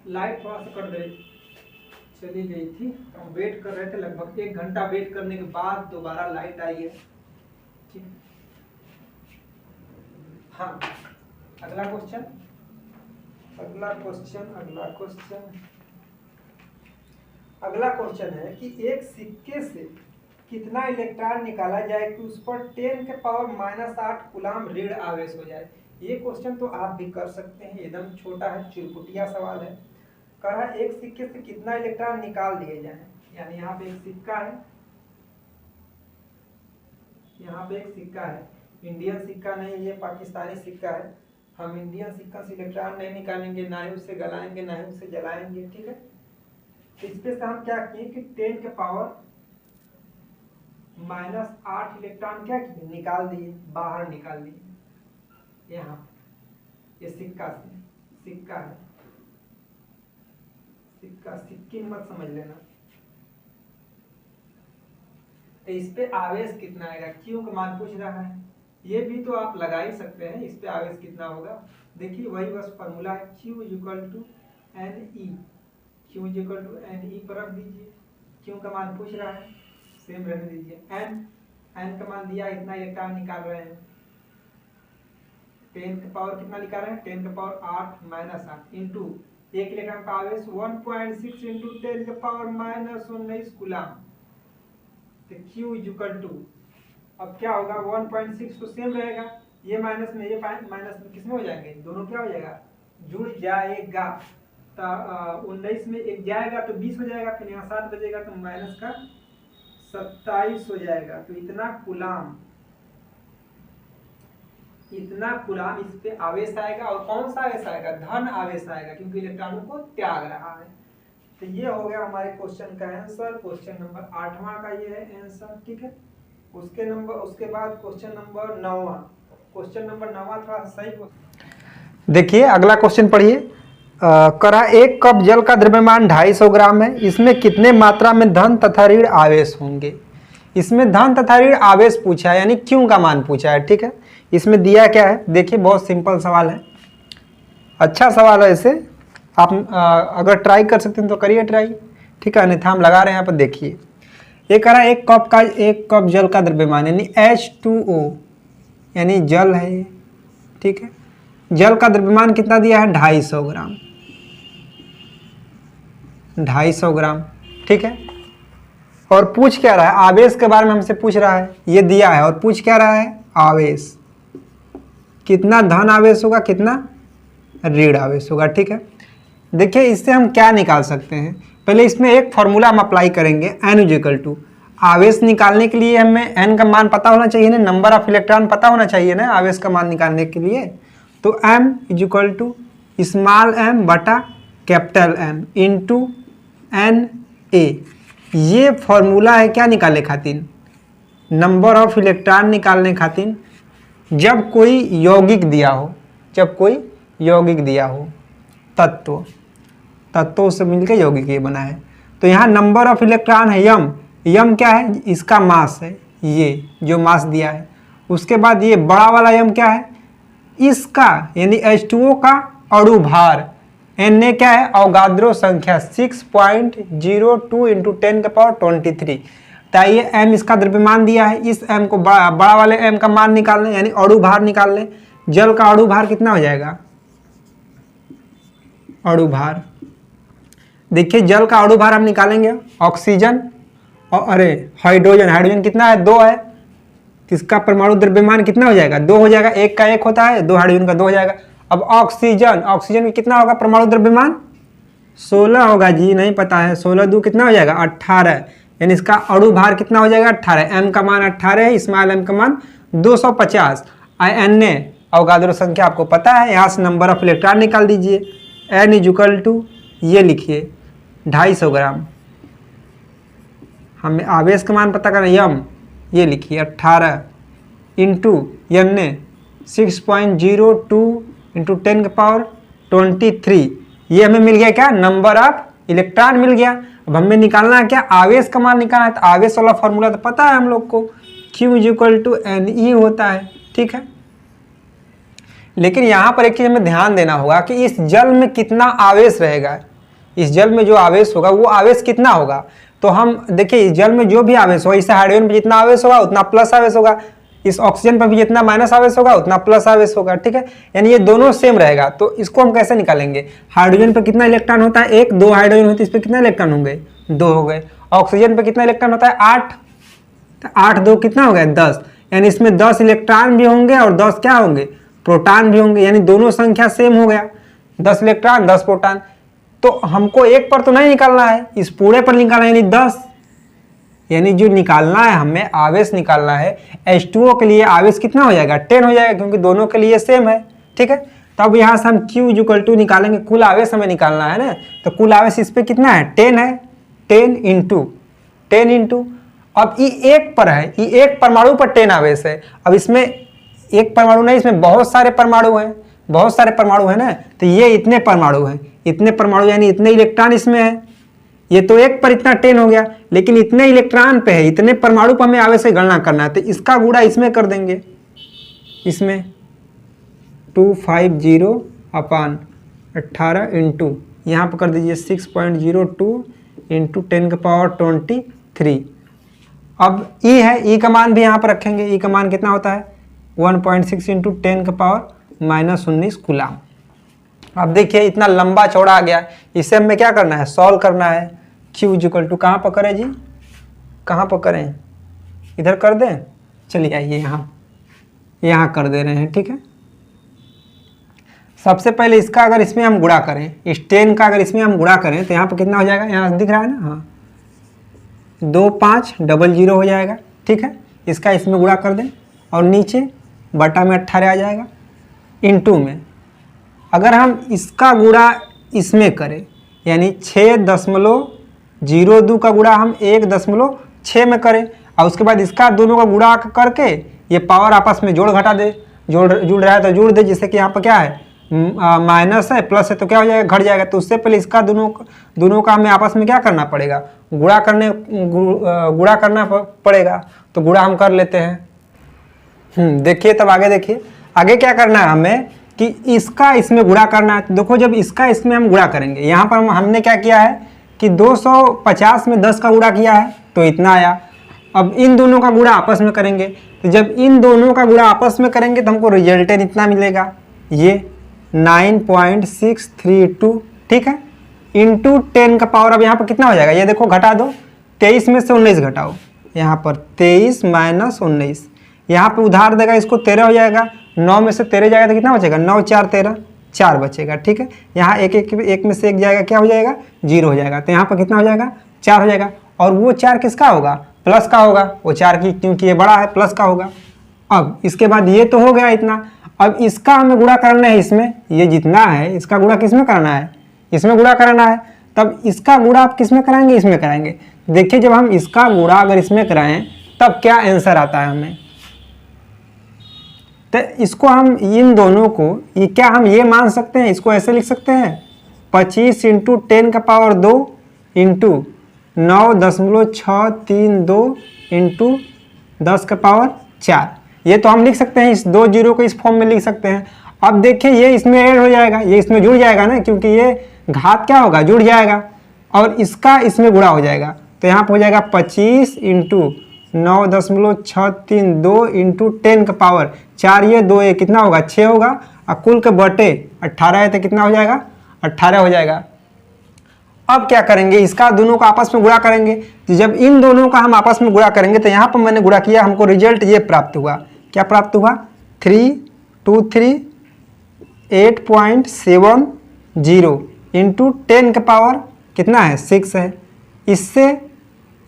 Speaker 1: लाइट थोड़ा सा कट गई, चली गई थी, हम वेट कर रहे थे, लगभग 1 घंटा वेट करने के बाद दोबारा लाइट आई है। ठीक, हाँ अगला क्वेश्चन अगला क्वेश्चन है कि एक सिक्के से कितना इलेक्ट्रॉन निकाला जाए कि उस पर 10 के पावर -8 कूलाम ऋण आवेश हो जाए। ये क्वेश्चन तो आप भी कर सकते हैं, एकदम छोटा है, चुरकुटिया सवाल है। कह रहा है एक सिक्के से कितना इलेक्ट्रॉन निकाल दिए जाए। यानी यहाँ पे एक सिक्का है, यहाँ पे एक सिक्का है, इंडियन सिक्का नहीं, ये पाकिस्तानी सिक्का है। हम इंडियन सिक्का से इलेक्ट्रॉन नहीं निकालेंगे, ना ही उसे गलाएंगे, ना ही उसे जलाएंगे, ठीक है। इस पे से हम क्या किए कि 10 के पावर -8 इलेक्ट्रॉन क्या किए, निकाल दिए, बाहर निकाल दिए। यहाँ ये सिक्का से, सिक्का है, सिक्का, सिक्की मत समझ लेना। तो इस पे आवेश कितना आएगा, क्यू का मान पूछ रहा है, ये भी तो आप लगा ही सकते हैं। इस पे आवेश कितना होगा, देखिए वही बस फॉर्मूला है, Q = NE, Q = NE पर रख दीजिए। Q का मान पूछ रहा है, सेम रहने दीजिए। N का मान दिया, इतना इलेक्ट्रॉन निकाल रहे हैं। 10 का पावर कितना निकाल रहे हैं, 10 का पावर 8 - 8 इंटू एक इलेक्ट्रॉन का आवेश 1.6 इंटू 10 का पावर -19 कूलाम। तो Q = अब क्या होगा, 1.6 तो सेम रहेगा, ये माइनस में ये माइनस में किसमें हो जाएंगे, दोनों क्या हो जाएगा, जुड़ जाएगा। तो 19 में एक जाएगा तो 20 हो जाएगा, फिर यहाँ 7 बजेगा तो माइनस का 27 हो जाएगा। तो इतना कूलाम इस पे आवेश आएगा। और कौन सा आवेश आएगा, धन आवेश आएगा, क्योंकि इलेक्ट्रॉनों को त्याग रहा है। तो ये हो गया हमारे क्वेश्चन का आंसर। क्वेश्चन नंबर 8वां का ये है आंसर, ठीक है। उसके बाद क्वेश्चन नंबर 9वां। क्वेश्चन नंबर 9वां थोड़ा सही देखिए, अगला क्वेश्चन पढ़िए। करा एक कप जल का द्रव्यमान 250 ग्राम है, इसमें कितने मात्रा में धन तथा ऋण आवेश होंगे। इसमें धन तथा ऋण आवेश पूछा है, यानी क्यों का मान पूछा है, ठीक है। इसमें दिया क्या है, देखिए बहुत सिंपल सवाल है, अच्छा सवाल है। इसे आप अगर ट्राई कर सकते हैं तो करिए ट्राई, ठीक है, अन्यथा हम लगा रहे हैं यहाँ पर। देखिए ये कह रहा है एक कप जल का द्रव्यमान यानी H2O, यानी जल है ये, ठीक है। जल का द्रव्यमान कितना दिया है, 250 ग्राम, 250 ग्राम, ठीक है। और पूछ क्या रहा है, आवेश के बारे में हमसे पूछ रहा है, ये दिया है। और पूछ क्या रहा है, आवेश कितना धन आवेश होगा, कितना ऋण आवेश होगा, ठीक है। देखिए इससे हम क्या निकाल सकते हैं, पहले इसमें एक फॉर्मूला हम अप्लाई करेंगे, N = आवेश निकालने के लिए हमें N का मान पता होना चाहिए ना, नंबर ऑफ इलेक्ट्रॉन पता होना चाहिए ना आवेश का मान निकालने के लिए। तो M = स्मॉल m बटा कैपिटल M इंटू Na। ये फॉर्मूला है क्या निकालने खातिर, नंबर ऑफ इलेक्ट्रॉन निकालने खातिर जब कोई यौगिक दिया हो, जब कोई यौगिक दिया हो, तत्वों से मिलकर यौगिक ये बना है। तो यहाँ नंबर ऑफ इलेक्ट्रॉन है यम क्या है, इसका मास है, ये जो मास दिया है। उसके बाद ये बड़ा वाला यम क्या है, इसका यानी H2O का अणु भार। Na क्या है, अवगाद्रो संख्या 6.02 इंटू 10 के पावर 23। ताइए m इसका द्रव्यमान दिया है, इस m को बड़ा वाले m का मान निकाल लें, यानी अणु भार निकाल लें। जल का अणु भार कितना हो जाएगा, अणु भार, देखिए जल का अणु भार हम निकालेंगे, ऑक्सीजन और हाइड्रोजन कितना है, 2 है। इसका परमाणु द्रव्यमान कितना हो जाएगा, 2 हो जाएगा, एक का 1 होता है, 2 हाइड्रोजन का 2 हो जाएगा। अब ऑक्सीजन में कितना होगा परमाणु द्रव्यमान, 16 होगा जी, नहीं पता है, 16 2 कितना हो जाएगा, 18, यानी इसका अणु भार कितना हो जाएगा, 18। m का मान 18 है, स्मॉल m का मान 250। Na अवगाद्रो संख्या आपको पता है, यहाँ से नंबर ऑफ इलेक्ट्रॉन निकाल दीजिए। N = ये लिखिए 250 ग्राम। हमें आवेश का मान पता करना, यम ये लिखिए 18 इंटू Na 6.02 इंटू 10 के पावर 23। ये हमें मिल गया क्या, नंबर ऑफ इलेक्ट्रॉन मिल गया। अब हमें निकालना है क्या, आवेश का मान निकालना है। तो आवेश वाला फॉर्मूला तो पता है हम लोग को, Q = Ne होता है, ठीक है। लेकिन यहाँ पर एक चीज़ हमें ध्यान देना होगा कि इस जल में कितना आवेश रहेगा, इस जल में जो आवेश होगा वो आवेश कितना होगा। तो हम देखिए इस जल में जो भी आवेश होगा, इस हाइड्रोजन पर जितना आवेश होगा उतना प्लस आवेश होगा, इस ऑक्सीजन पर भी जितना माइनस आवेश होगा उतना प्लस आवेश होगा, ठीक है। यानी ये दोनों सेम रहेगा। तो इसको हम कैसे निकालेंगे, हाइड्रोजन पर कितना इलेक्ट्रॉन होता है, 1, 2 हाइड्रोजन होते हैं, इस पर कितना इलेक्ट्रॉन होंगे, 2 हो गए। ऑक्सीजन पे कितना इलेक्ट्रॉन होता है 8, तो 8 2 कितना हो गया 10, यानी इसमें 10 इलेक्ट्रॉन भी होंगे और 10 क्या होंगे प्रोटॉन भी होंगे, यानी दोनों संख्या सेम हो गया, 10 इलेक्ट्रॉन 10 प्रोटॉन। तो हमको एक पर तो नहीं निकालना है, इस पूरे पर निकालना है, यानी 10, यानी जो निकालना है हमें आवेश निकालना है H2O के लिए, आवेश कितना हो जाएगा 10 हो जाएगा, क्योंकि दोनों के लिए सेम है। ठीक है, तब यहाँ से हम Q = निकालेंगे, कुल आवेश हमें निकालना है ना, तो कुल आवेश इस पे कितना है 10 है, 10 इंटू अब E एक पर है, E एक परमाणु पर 10 आवेश है। अब इसमें एक परमाणु नहीं, इसमें बहुत सारे परमाणु हैं, बहुत सारे परमाणु है ना, तो ये इतने परमाणु हैं, इतने परमाणु यानी इतने इलेक्ट्रॉन इसमें है। ये तो एक पर इतना 10 हो गया, लेकिन इतने इलेक्ट्रॉन पे है, इतने परमाणु पर हमें आवेश की गणना करना है, तो इसका गुणा इसमें कर देंगे, इसमें 250/18 इंटू यहाँ पर कर दीजिए 6.02 इंटू 10⁻23। अब E है, E का मान भी यहाँ पर रखेंगे, E का मान कितना होता है 1.6 इंटू 10⁻−19 कूलाम। अब देखिए इतना लंबा चौड़ा आ गया, इसे हमें क्या करना है सॉल्व करना है। Q = कहाँ पर करें जी, कहाँ पर करें, इधर कर दें, चलिए आइए यहाँ कर दे रहे हैं। ठीक है, सबसे पहले इसका अगर इसमें हम गुणा करें, इस 10 का अगर इसमें हम गुणा करें तो यहाँ पर कितना हो जाएगा, यहाँ दिख रहा है ना, हाँ 2500 हो जाएगा। ठीक है, इसका इसमें गुणा कर दें और नीचे बटा में 18 आ जाएगा, इंटू में अगर हम इसका गुणा इसमें करें यानी 6.02 का गुणा हम 1.6 में करें और उसके बाद इसका दोनों का गुणा करके ये पावर आपस में जोड़ घटा दे, जुड़ रहा है तो जुड़ दे, जिससे कि यहाँ पर क्या है माइनस है प्लस है तो क्या हो जाएगा घट जाएगा। तो उससे पहले इसका दोनों का हमें आपस में क्या करना पड़ेगा गुणा करना पड़ेगा, तो गुणा हम कर लेते हैं। देखिए तब आगे देखिए, आगे क्या करना है हमें कि इसका इसमें गुणा करना है। तो देखो जब इसका इसमें हम गुणा करेंगे, यहाँ पर हमने क्या किया है कि 250 में 10 का गुणा किया है तो इतना आया। अब इन दोनों का गुणा आपस में करेंगे, तो जब इन दोनों का गुणा आपस में करेंगे तो हमको रिजल्टेंट इतना मिलेगा, ये 9.632। ठीक है, इंटू 10 का पावर अब यहाँ पर कितना हो जाएगा, ये देखो घटा दो, 23 में से 19 घटाओ, यहाँ पर 23 - 19, यहाँ पर उधार देगा इसको 13 हो जाएगा, 9 में से 13 जाएगा तो कितना बचेगा 9 4 13, 4 बचेगा। ठीक है, यहाँ एक में से एक जाएगा क्या हो जाएगा 0 हो जाएगा, तो यहाँ पर कितना हो जाएगा 4 हो जाएगा। और वो 4 किसका होगा प्लस का होगा, वो 4 की क्योंकि ये बड़ा है प्लस का होगा। अब इसके बाद ये तो हो गया इतना, अब इसका हमें गुणा करना है, इसमें ये जितना है इसका गुणा किसमें करना है, इसमें गुणा करना है। तब इसका गुणा आप किसमें कराएंगे, इसमें कराएंगे। देखिए जब हम इसका गुणा अगर इसमें कराएं तब क्या आंसर आता है हमें, तो इसको हम इन दोनों को ये क्या हम ये मान सकते हैं, इसको ऐसे लिख सकते हैं 25 इंटू 10 का पावर 2 इंटू 9.632 इंटू 10 का पावर 4। ये तो हम लिख सकते हैं, इस 2 जीरो को इस फॉर्म में लिख सकते हैं। अब देखिए ये इसमें ऐड हो जाएगा, ये इसमें जुड़ जाएगा ना, क्योंकि ये घात क्या होगा जुड़ जाएगा और इसका इसमें गुणा हो जाएगा। तो यहाँ पर हो जाएगा 25 इंटू 9.632 इंटू 10 का पावर 4, ये 2 ये कितना होगा 6 होगा, और कुल के बटे 18 है तो कितना हो जाएगा 18 हो जाएगा। अब क्या करेंगे, इसका दोनों का आपस में गुणा करेंगे। तो जब इन दोनों का हम आपस में गुणा करेंगे तो यहाँ पर मैंने गुणा किया, हमको रिजल्ट ये प्राप्त हुआ, क्या प्राप्त हुआ 323.870 इंटू 10 का पावर कितना है 6 है। इससे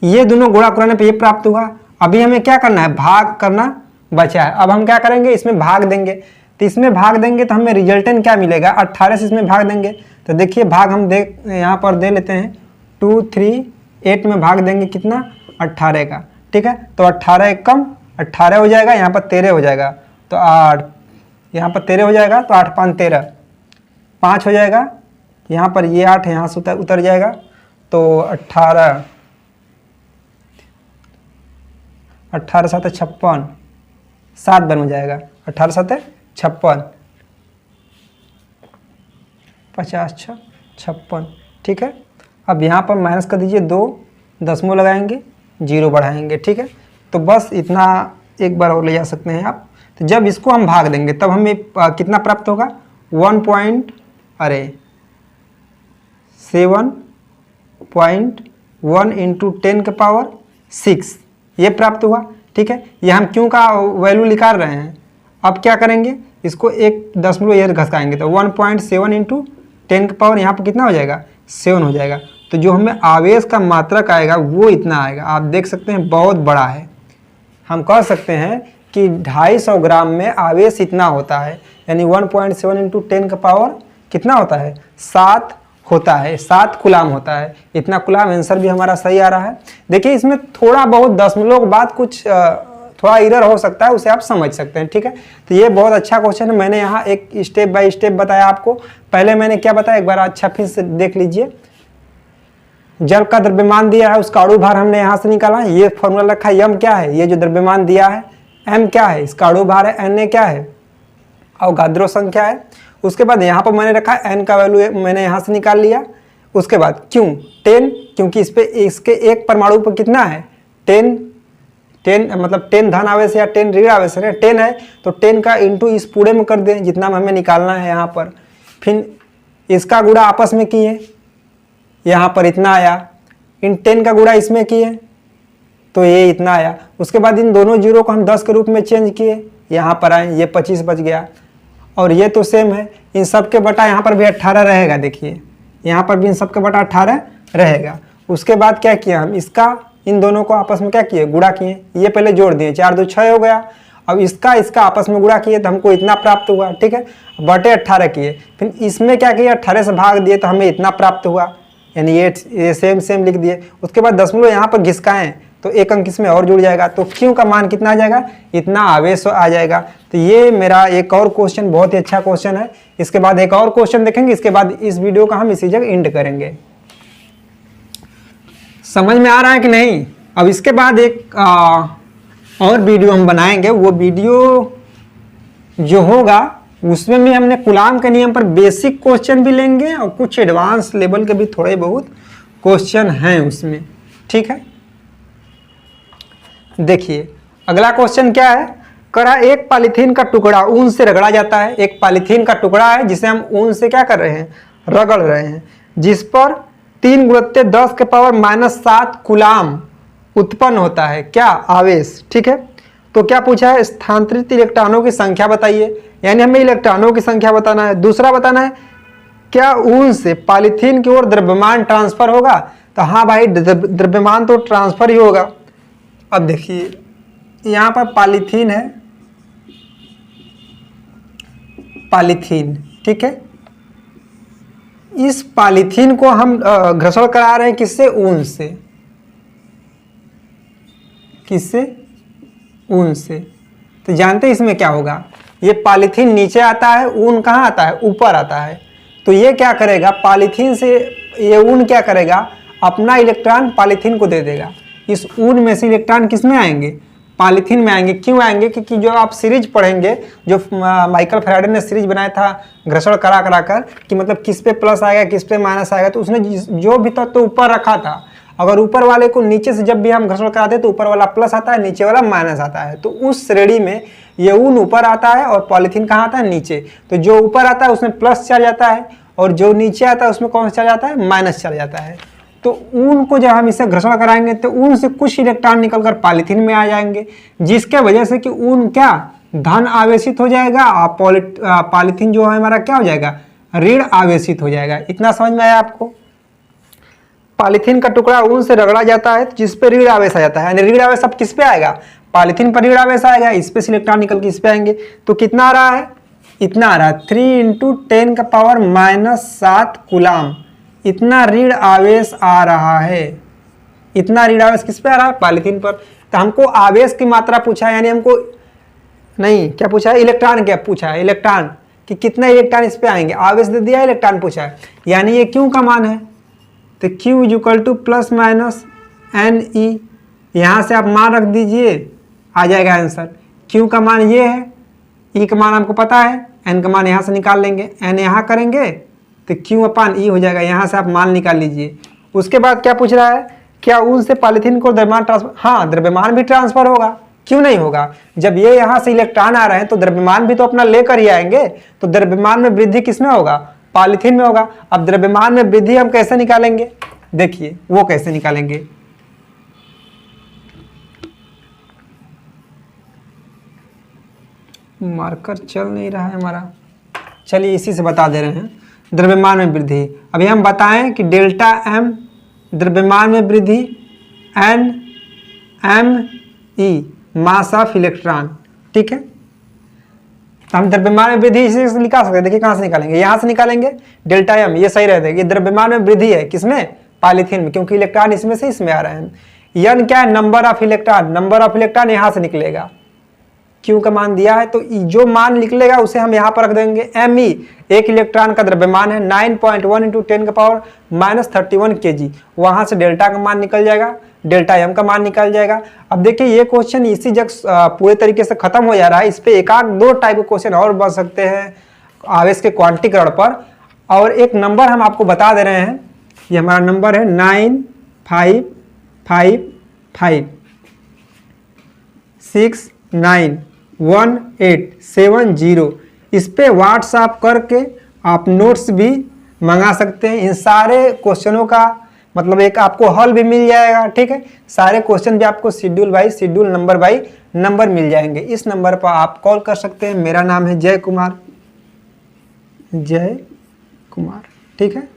Speaker 1: ये दोनों गुणा कराने पे ये प्राप्त हुआ। अभी हमें क्या करना है भाग करना बचा है। अब हम क्या करेंगे इसमें भाग देंगे, तो इसमें भाग देंगे तो हमें रिजल्टेंट क्या मिलेगा 18 से इसमें भाग देंगे। तो देखिए भाग हम यहाँ पर दे लेते हैं 238 में भाग देंगे कितना 18 का। ठीक है, तो 18 कम 18 हो जाएगा, यहाँ पर 13 हो जाएगा, तो 8 यहाँ पर 13 हो जाएगा, तो 8 5 13 5 हो जाएगा, यहाँ पर ये 8 यहाँ से उतर जाएगा, तो 18 7 56 7 बन जाएगा, 18 7 56 50 6 56। ठीक है, अब यहाँ पर माइनस कर दीजिए, 2 दशमलव लगाएंगे 0 बढ़ाएंगे। ठीक है, तो बस इतना एक बार और ले जा सकते हैं आप। तो जब इसको हम भाग देंगे तब हमें कितना प्राप्त होगा 7.2 1 × 10⁶ ये प्राप्त हुआ। ठीक है, ये हम क्यों का वैल्यू निकाल रहे हैं। अब क्या करेंगे, इसको एक दशमलव इधर घसकाएंगे तो 1.7 × 10⁻, यहाँ पर कितना हो जाएगा 7 हो जाएगा। तो जो हमें आवेश का मात्रक आएगा वो इतना आएगा। आप देख सकते हैं बहुत बड़ा है। हम कह सकते हैं कि 250 ग्राम में आवेश इतना होता है, यानी 1.7 × 10⁻, कितना होता है 7 होता है, 7 कूलाम होता है। इतना कूलाम। आंसर भी हमारा सही आ रहा है। देखिए इसमें थोड़ा बहुत दशमलव के बाद कुछ थोड़ा एरर हो सकता है, उसे आप समझ सकते हैं। ठीक है, तो ये बहुत अच्छा क्वेश्चन है। मैंने यहाँ एक स्टेप बाय स्टेप बताया आपको। पहले मैंने क्या बताया एक बार अच्छा फिर से देख लीजिए। जल का द्रव्यमान दिया है, उसका अणु भार हमने यहाँ से निकाला। ये फॉर्मूला रखा है, यम क्या है, ये जो द्रव्यमान दिया है, एम क्या है, इसका अणु भार है, एन ए क्या है, अवगाद्रो संख्या है। उसके बाद यहाँ पर मैंने रखा है एन का वैल्यू मैंने यहाँ से निकाल लिया। उसके बाद क्यों 10, क्योंकि इस पे इसके एक परमाणु पर कितना है 10 मतलब 10 धन आवेश या 10 ऋण आवेश है, 10 है तो 10 का इंटू इस पूरे में कर दें जितना हमें निकालना है यहाँ पर। फिर इसका गुणा आपस में किए, यहाँ पर इतना आया। इन 10 का गुणा इसमें किए तो ये इतना आया। उसके बाद इन दोनों जीरो को हम 10 के रूप में चेंज किए, यहाँ पर आए, ये 25 बच गया। और ये तो सेम है, इन सब के बटा यहाँ पर भी 18 रहेगा। देखिए यहाँ पर भी इन सब के बटा 18 रहेगा। उसके बाद क्या किया हम, इसका इन दोनों को आपस में क्या किए गुणा किए, ये पहले जोड़ दिए, 4 2 6 हो गया। अब इसका आपस में गुणा किए तो हमको इतना प्राप्त हुआ। ठीक है, बटे 18 किए, फिर इसमें क्या किया 18 से भाग दिए तो हमें इतना प्राप्त हुआ, यानी ये सेम लिख दिए। उसके बाद दशमलव यहाँ पर घिसकाएं तो एक अंक इसमें और जुड़ जाएगा, तो क्यों का मान कितना आ जाएगा, इतना आवेश आ जाएगा। तो ये मेरा एक और क्वेश्चन बहुत ही अच्छा क्वेश्चन है। इसके बाद एक और क्वेश्चन देखेंगे, इसके बाद इस वीडियो का हम इसी जगह एंड करेंगे। समझ में आ रहा है कि नहीं। अब इसके बाद एक और वीडियो हम बनाएंगे। वो वीडियो जो होगा उसमें भी हमने कूलाम के नियम पर बेसिक क्वेश्चन भी लेंगे और कुछ एडवांस लेवल के भी थोड़े बहुत क्वेश्चन हैं उसमें। ठीक है, देखिए अगला क्वेश्चन क्या है, करा एक पॉलीथीन का टुकड़ा ऊन से रगड़ा जाता है। एक पॉलीथीन का टुकड़ा है जिसे हम ऊन से क्या कर रहे हैं, रगड़ रहे हैं, जिस पर 3 × 10⁻⁷ कूलाम उत्पन्न होता है, क्या आवेश। ठीक है, तो क्या पूछा है, स्थानांतरित इलेक्ट्रॉनों की संख्या बताइए, यानी हमें इलेक्ट्रॉनों की संख्या बताना है। दूसरा बताना है क्या ऊन से पॉलीथीन की ओर द्रव्यमान ट्रांसफर होगा। तो हाँ भाई, द्रव्यमान तो ट्रांसफर ही होगा। अब देखिए यहाँ पर पॉलीथीन है, पॉलीथीन। ठीक है, इस पॉलीथीन को हम घर्षण करा रहे हैं किससे, ऊन से। किससे, ऊन से। तो जानते हैं इसमें क्या होगा, ये पॉलीथीन नीचे आता है, ऊन कहाँ आता है, ऊपर आता है। तो ये क्या करेगा, पॉलीथीन से ये ऊन क्या करेगा, अपना इलेक्ट्रॉन पॉलीथीन को दे देगा। इस ऊन में से इलेक्ट्रॉन किस में आएंगे, पॉलीथीन में आएंगे। क्यों आएंगे, क्योंकि जो आप सीरीज पढ़ेंगे, जो माइकल फैराडे ने सीरीज बनाया था घर्षण करा करा कर, कि मतलब किस पे प्लस आएगा किस पे माइनस आएगा, तो उसने जो भी तत्व तो ऊपर रखा था, अगर ऊपर वाले को नीचे से जब भी हम घर्षण कराते हैं तो ऊपर वाला प्लस आता है, नीचे वाला माइनस आता है। तो उस श्रेणी में ये ऊन ऊपर आता है और पॉलीथीन कहाँ आता है, नीचे। तो जो ऊपर आता है उसमें प्लस चल जाता है और जो नीचे आता है उसमें कौन सा चल जाता है, माइनस चल जाता है। तो ऊन को जब हम इससे घर्षण कराएंगे तो ऊन से कुछ इलेक्ट्रॉन निकलकर पॉलीथीन में आ जाएंगे, जिसके वजह से कि ऊन क्या धन आवेशित हो जाएगा और पॉलीथीन जो है हमारा क्या हो जाएगा, ऋण आवेशित हो जाएगा। इतना समझ में आया आपको। पॉलीथीन का टुकड़ा ऊन से रगड़ा जाता है जिस पे ऋण आवेश आ जाता है, यानी ऋण आवेश अब किस पे आएगा, पॉलीथीन पर ऋण आवेश आएगा, इस पे से इलेक्ट्रॉन निकल के इस पे आएंगे। तो कितना आ रहा है, इतना आ रहा है 3 × 10⁻⁷ कूलाम, इतना ऋण आवेश आ रहा है। इतना ऋण आवेश किस पे आ रहा है, पॉलीथीन पर। तो हमको आवेश की मात्रा पूछा है, यानी हमको नहीं क्या पूछा है, इलेक्ट्रॉन क्या पूछा है, इलेक्ट्रॉन कि कितना इलेक्ट्रॉन इस पे आएंगे। आवेश दे दिया, इलेक्ट्रॉन पूछा है, यानी ये क्यू का मान है। तो Q = ±NE, यहाँ से आप मान रख दीजिए, आ जाएगा आंसर। Q का मान ये है, E का मान हमको पता है, N का मान यहाँ से निकाल लेंगे, N यहाँ करेंगे तो Q/E हो जाएगा। यहाँ से आप मान निकाल लीजिए। उसके बाद क्या पूछ रहा है, क्या ऊन से पॉलीथीन को द्रव्यमान ट्रांसफर, हाँ द्रव्यमान भी ट्रांसफर होगा, क्यों नहीं होगा। जब ये यहाँ से इलेक्ट्रॉन आ रहे हैं तो द्रव्यमान भी तो अपना लेकर ही आएंगे। तो द्रव्यमान में वृद्धि किस में होगा, पॉलीथीन में होगा। अब द्रव्यमान में वृद्धि हम कैसे निकालेंगे, देखिए वो कैसे निकालेंगे। मार्कर चल नहीं रहा है हमारा, चलिए इसी से बता दे रहे हैं। द्रव्यमान में वृद्धि, अभी हम बताएं कि डेल्टा एम द्रव्यमान में वृद्धि, N M E mass of electron, ठीक है। तो हम द्रव्यमान में वृद्धि इसी से निकाल सकते हैं। देखिए कहाँ से निकालेंगे, यहाँ से निकालेंगे डेल्टा एम, ये सही रहता है। ये द्रव्यमान में वृद्धि है किसमें, पॉलीथीन में, क्योंकि इलेक्ट्रॉन इसमें से इसमें आ रहे हैं। यन क्या है, number of electron, number of electron यहाँ से निकलेगा, क्यू का मान दिया है तो जो मान निकलेगा उसे हम यहाँ पर रख देंगे। एम ई एक इलेक्ट्रॉन का द्रव्यमान है, 9.1 × 10⁻³ kg, वहां से डेल्टा का मान निकल जाएगा, डेल्टा एम का मान निकल जाएगा। अब देखिए ये क्वेश्चन इसी जगह पूरे तरीके से खत्म हो जा रहा है। इस पे एक आध दो टाइप के क्वेश्चन और बन सकते हैं आवेश के क्वांटीकरण पर। और एक नंबर हम आपको बता दे रहे हैं, ये हमारा नंबर है 9555691870। इस पे व्हाट्सएप करके आप नोट्स भी मंगा सकते हैं। इन सारे क्वेश्चनों का मतलब एक आपको हल भी मिल जाएगा, ठीक है। सारे क्वेश्चन भी आपको schedule by schedule, number by number मिल जाएंगे। इस नंबर पर आप कॉल कर सकते हैं। मेरा नाम है जय कुमार, ठीक है।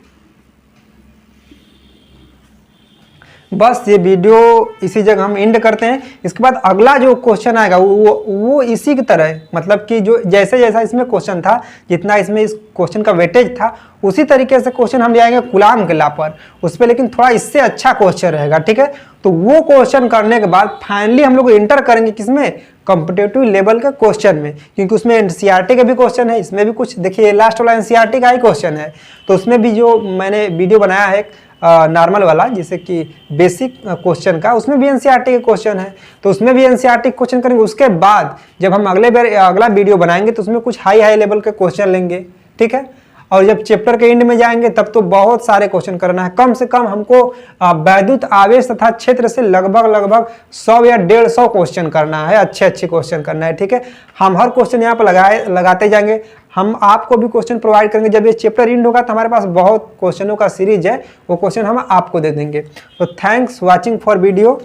Speaker 1: बस ये वीडियो इसी जगह हम एंड करते हैं। इसके बाद अगला जो क्वेश्चन आएगा वो इसी की तरह है, मतलब कि जो जैसे जैसा इसमें क्वेश्चन था, जितना इसमें इस क्वेश्चन का वेटेज था, उसी तरीके से क्वेश्चन हम जाएंगे कूलाम के लॉ पर, उस पर लेकिन थोड़ा इससे अच्छा क्वेश्चन रहेगा, ठीक है। तो वो क्वेश्चन करने के बाद फाइनली हम लोग इंटर करेंगे किसमें, कॉम्पिटिटिव लेवल के क्वेश्चन में, क्योंकि उसमें एनसीईआरटी का भी क्वेश्चन है, इसमें भी कुछ देखिए लास्ट वाला एनसीईआरटी का ही क्वेश्चन है। तो उसमें भी जो मैंने वीडियो बनाया है नॉर्मल वाला, जैसे कि बेसिक क्वेश्चन का, उसमें भी एनसीईआरटी के क्वेश्चन है, तो उसमें भी एनसीईआरटी क्वेश्चन करेंगे। उसके बाद जब हम अगला वीडियो बनाएंगे तो उसमें कुछ हाई लेवल के क्वेश्चन लेंगे, ठीक है। और जब चैप्टर के एंड में जाएंगे तब तो बहुत सारे क्वेश्चन करना है। कम से कम हमको वैद्युत आवेश तथा क्षेत्र से लगभग 100 या 150 क्वेश्चन करना है, अच्छे क्वेश्चन करना है, ठीक है। हम हर क्वेश्चन यहाँ पर लगाते जाएंगे। हम आपको भी क्वेश्चन प्रोवाइड करेंगे। जब ये चैप्टर एंड होगा तो हमारे पास बहुत क्वेश्चनों का सीरीज है, वो क्वेश्चन हम आपको दे देंगे। तो थैंक्स वॉचिंग फॉर वीडियो,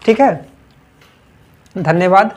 Speaker 1: ठीक है, धन्यवाद।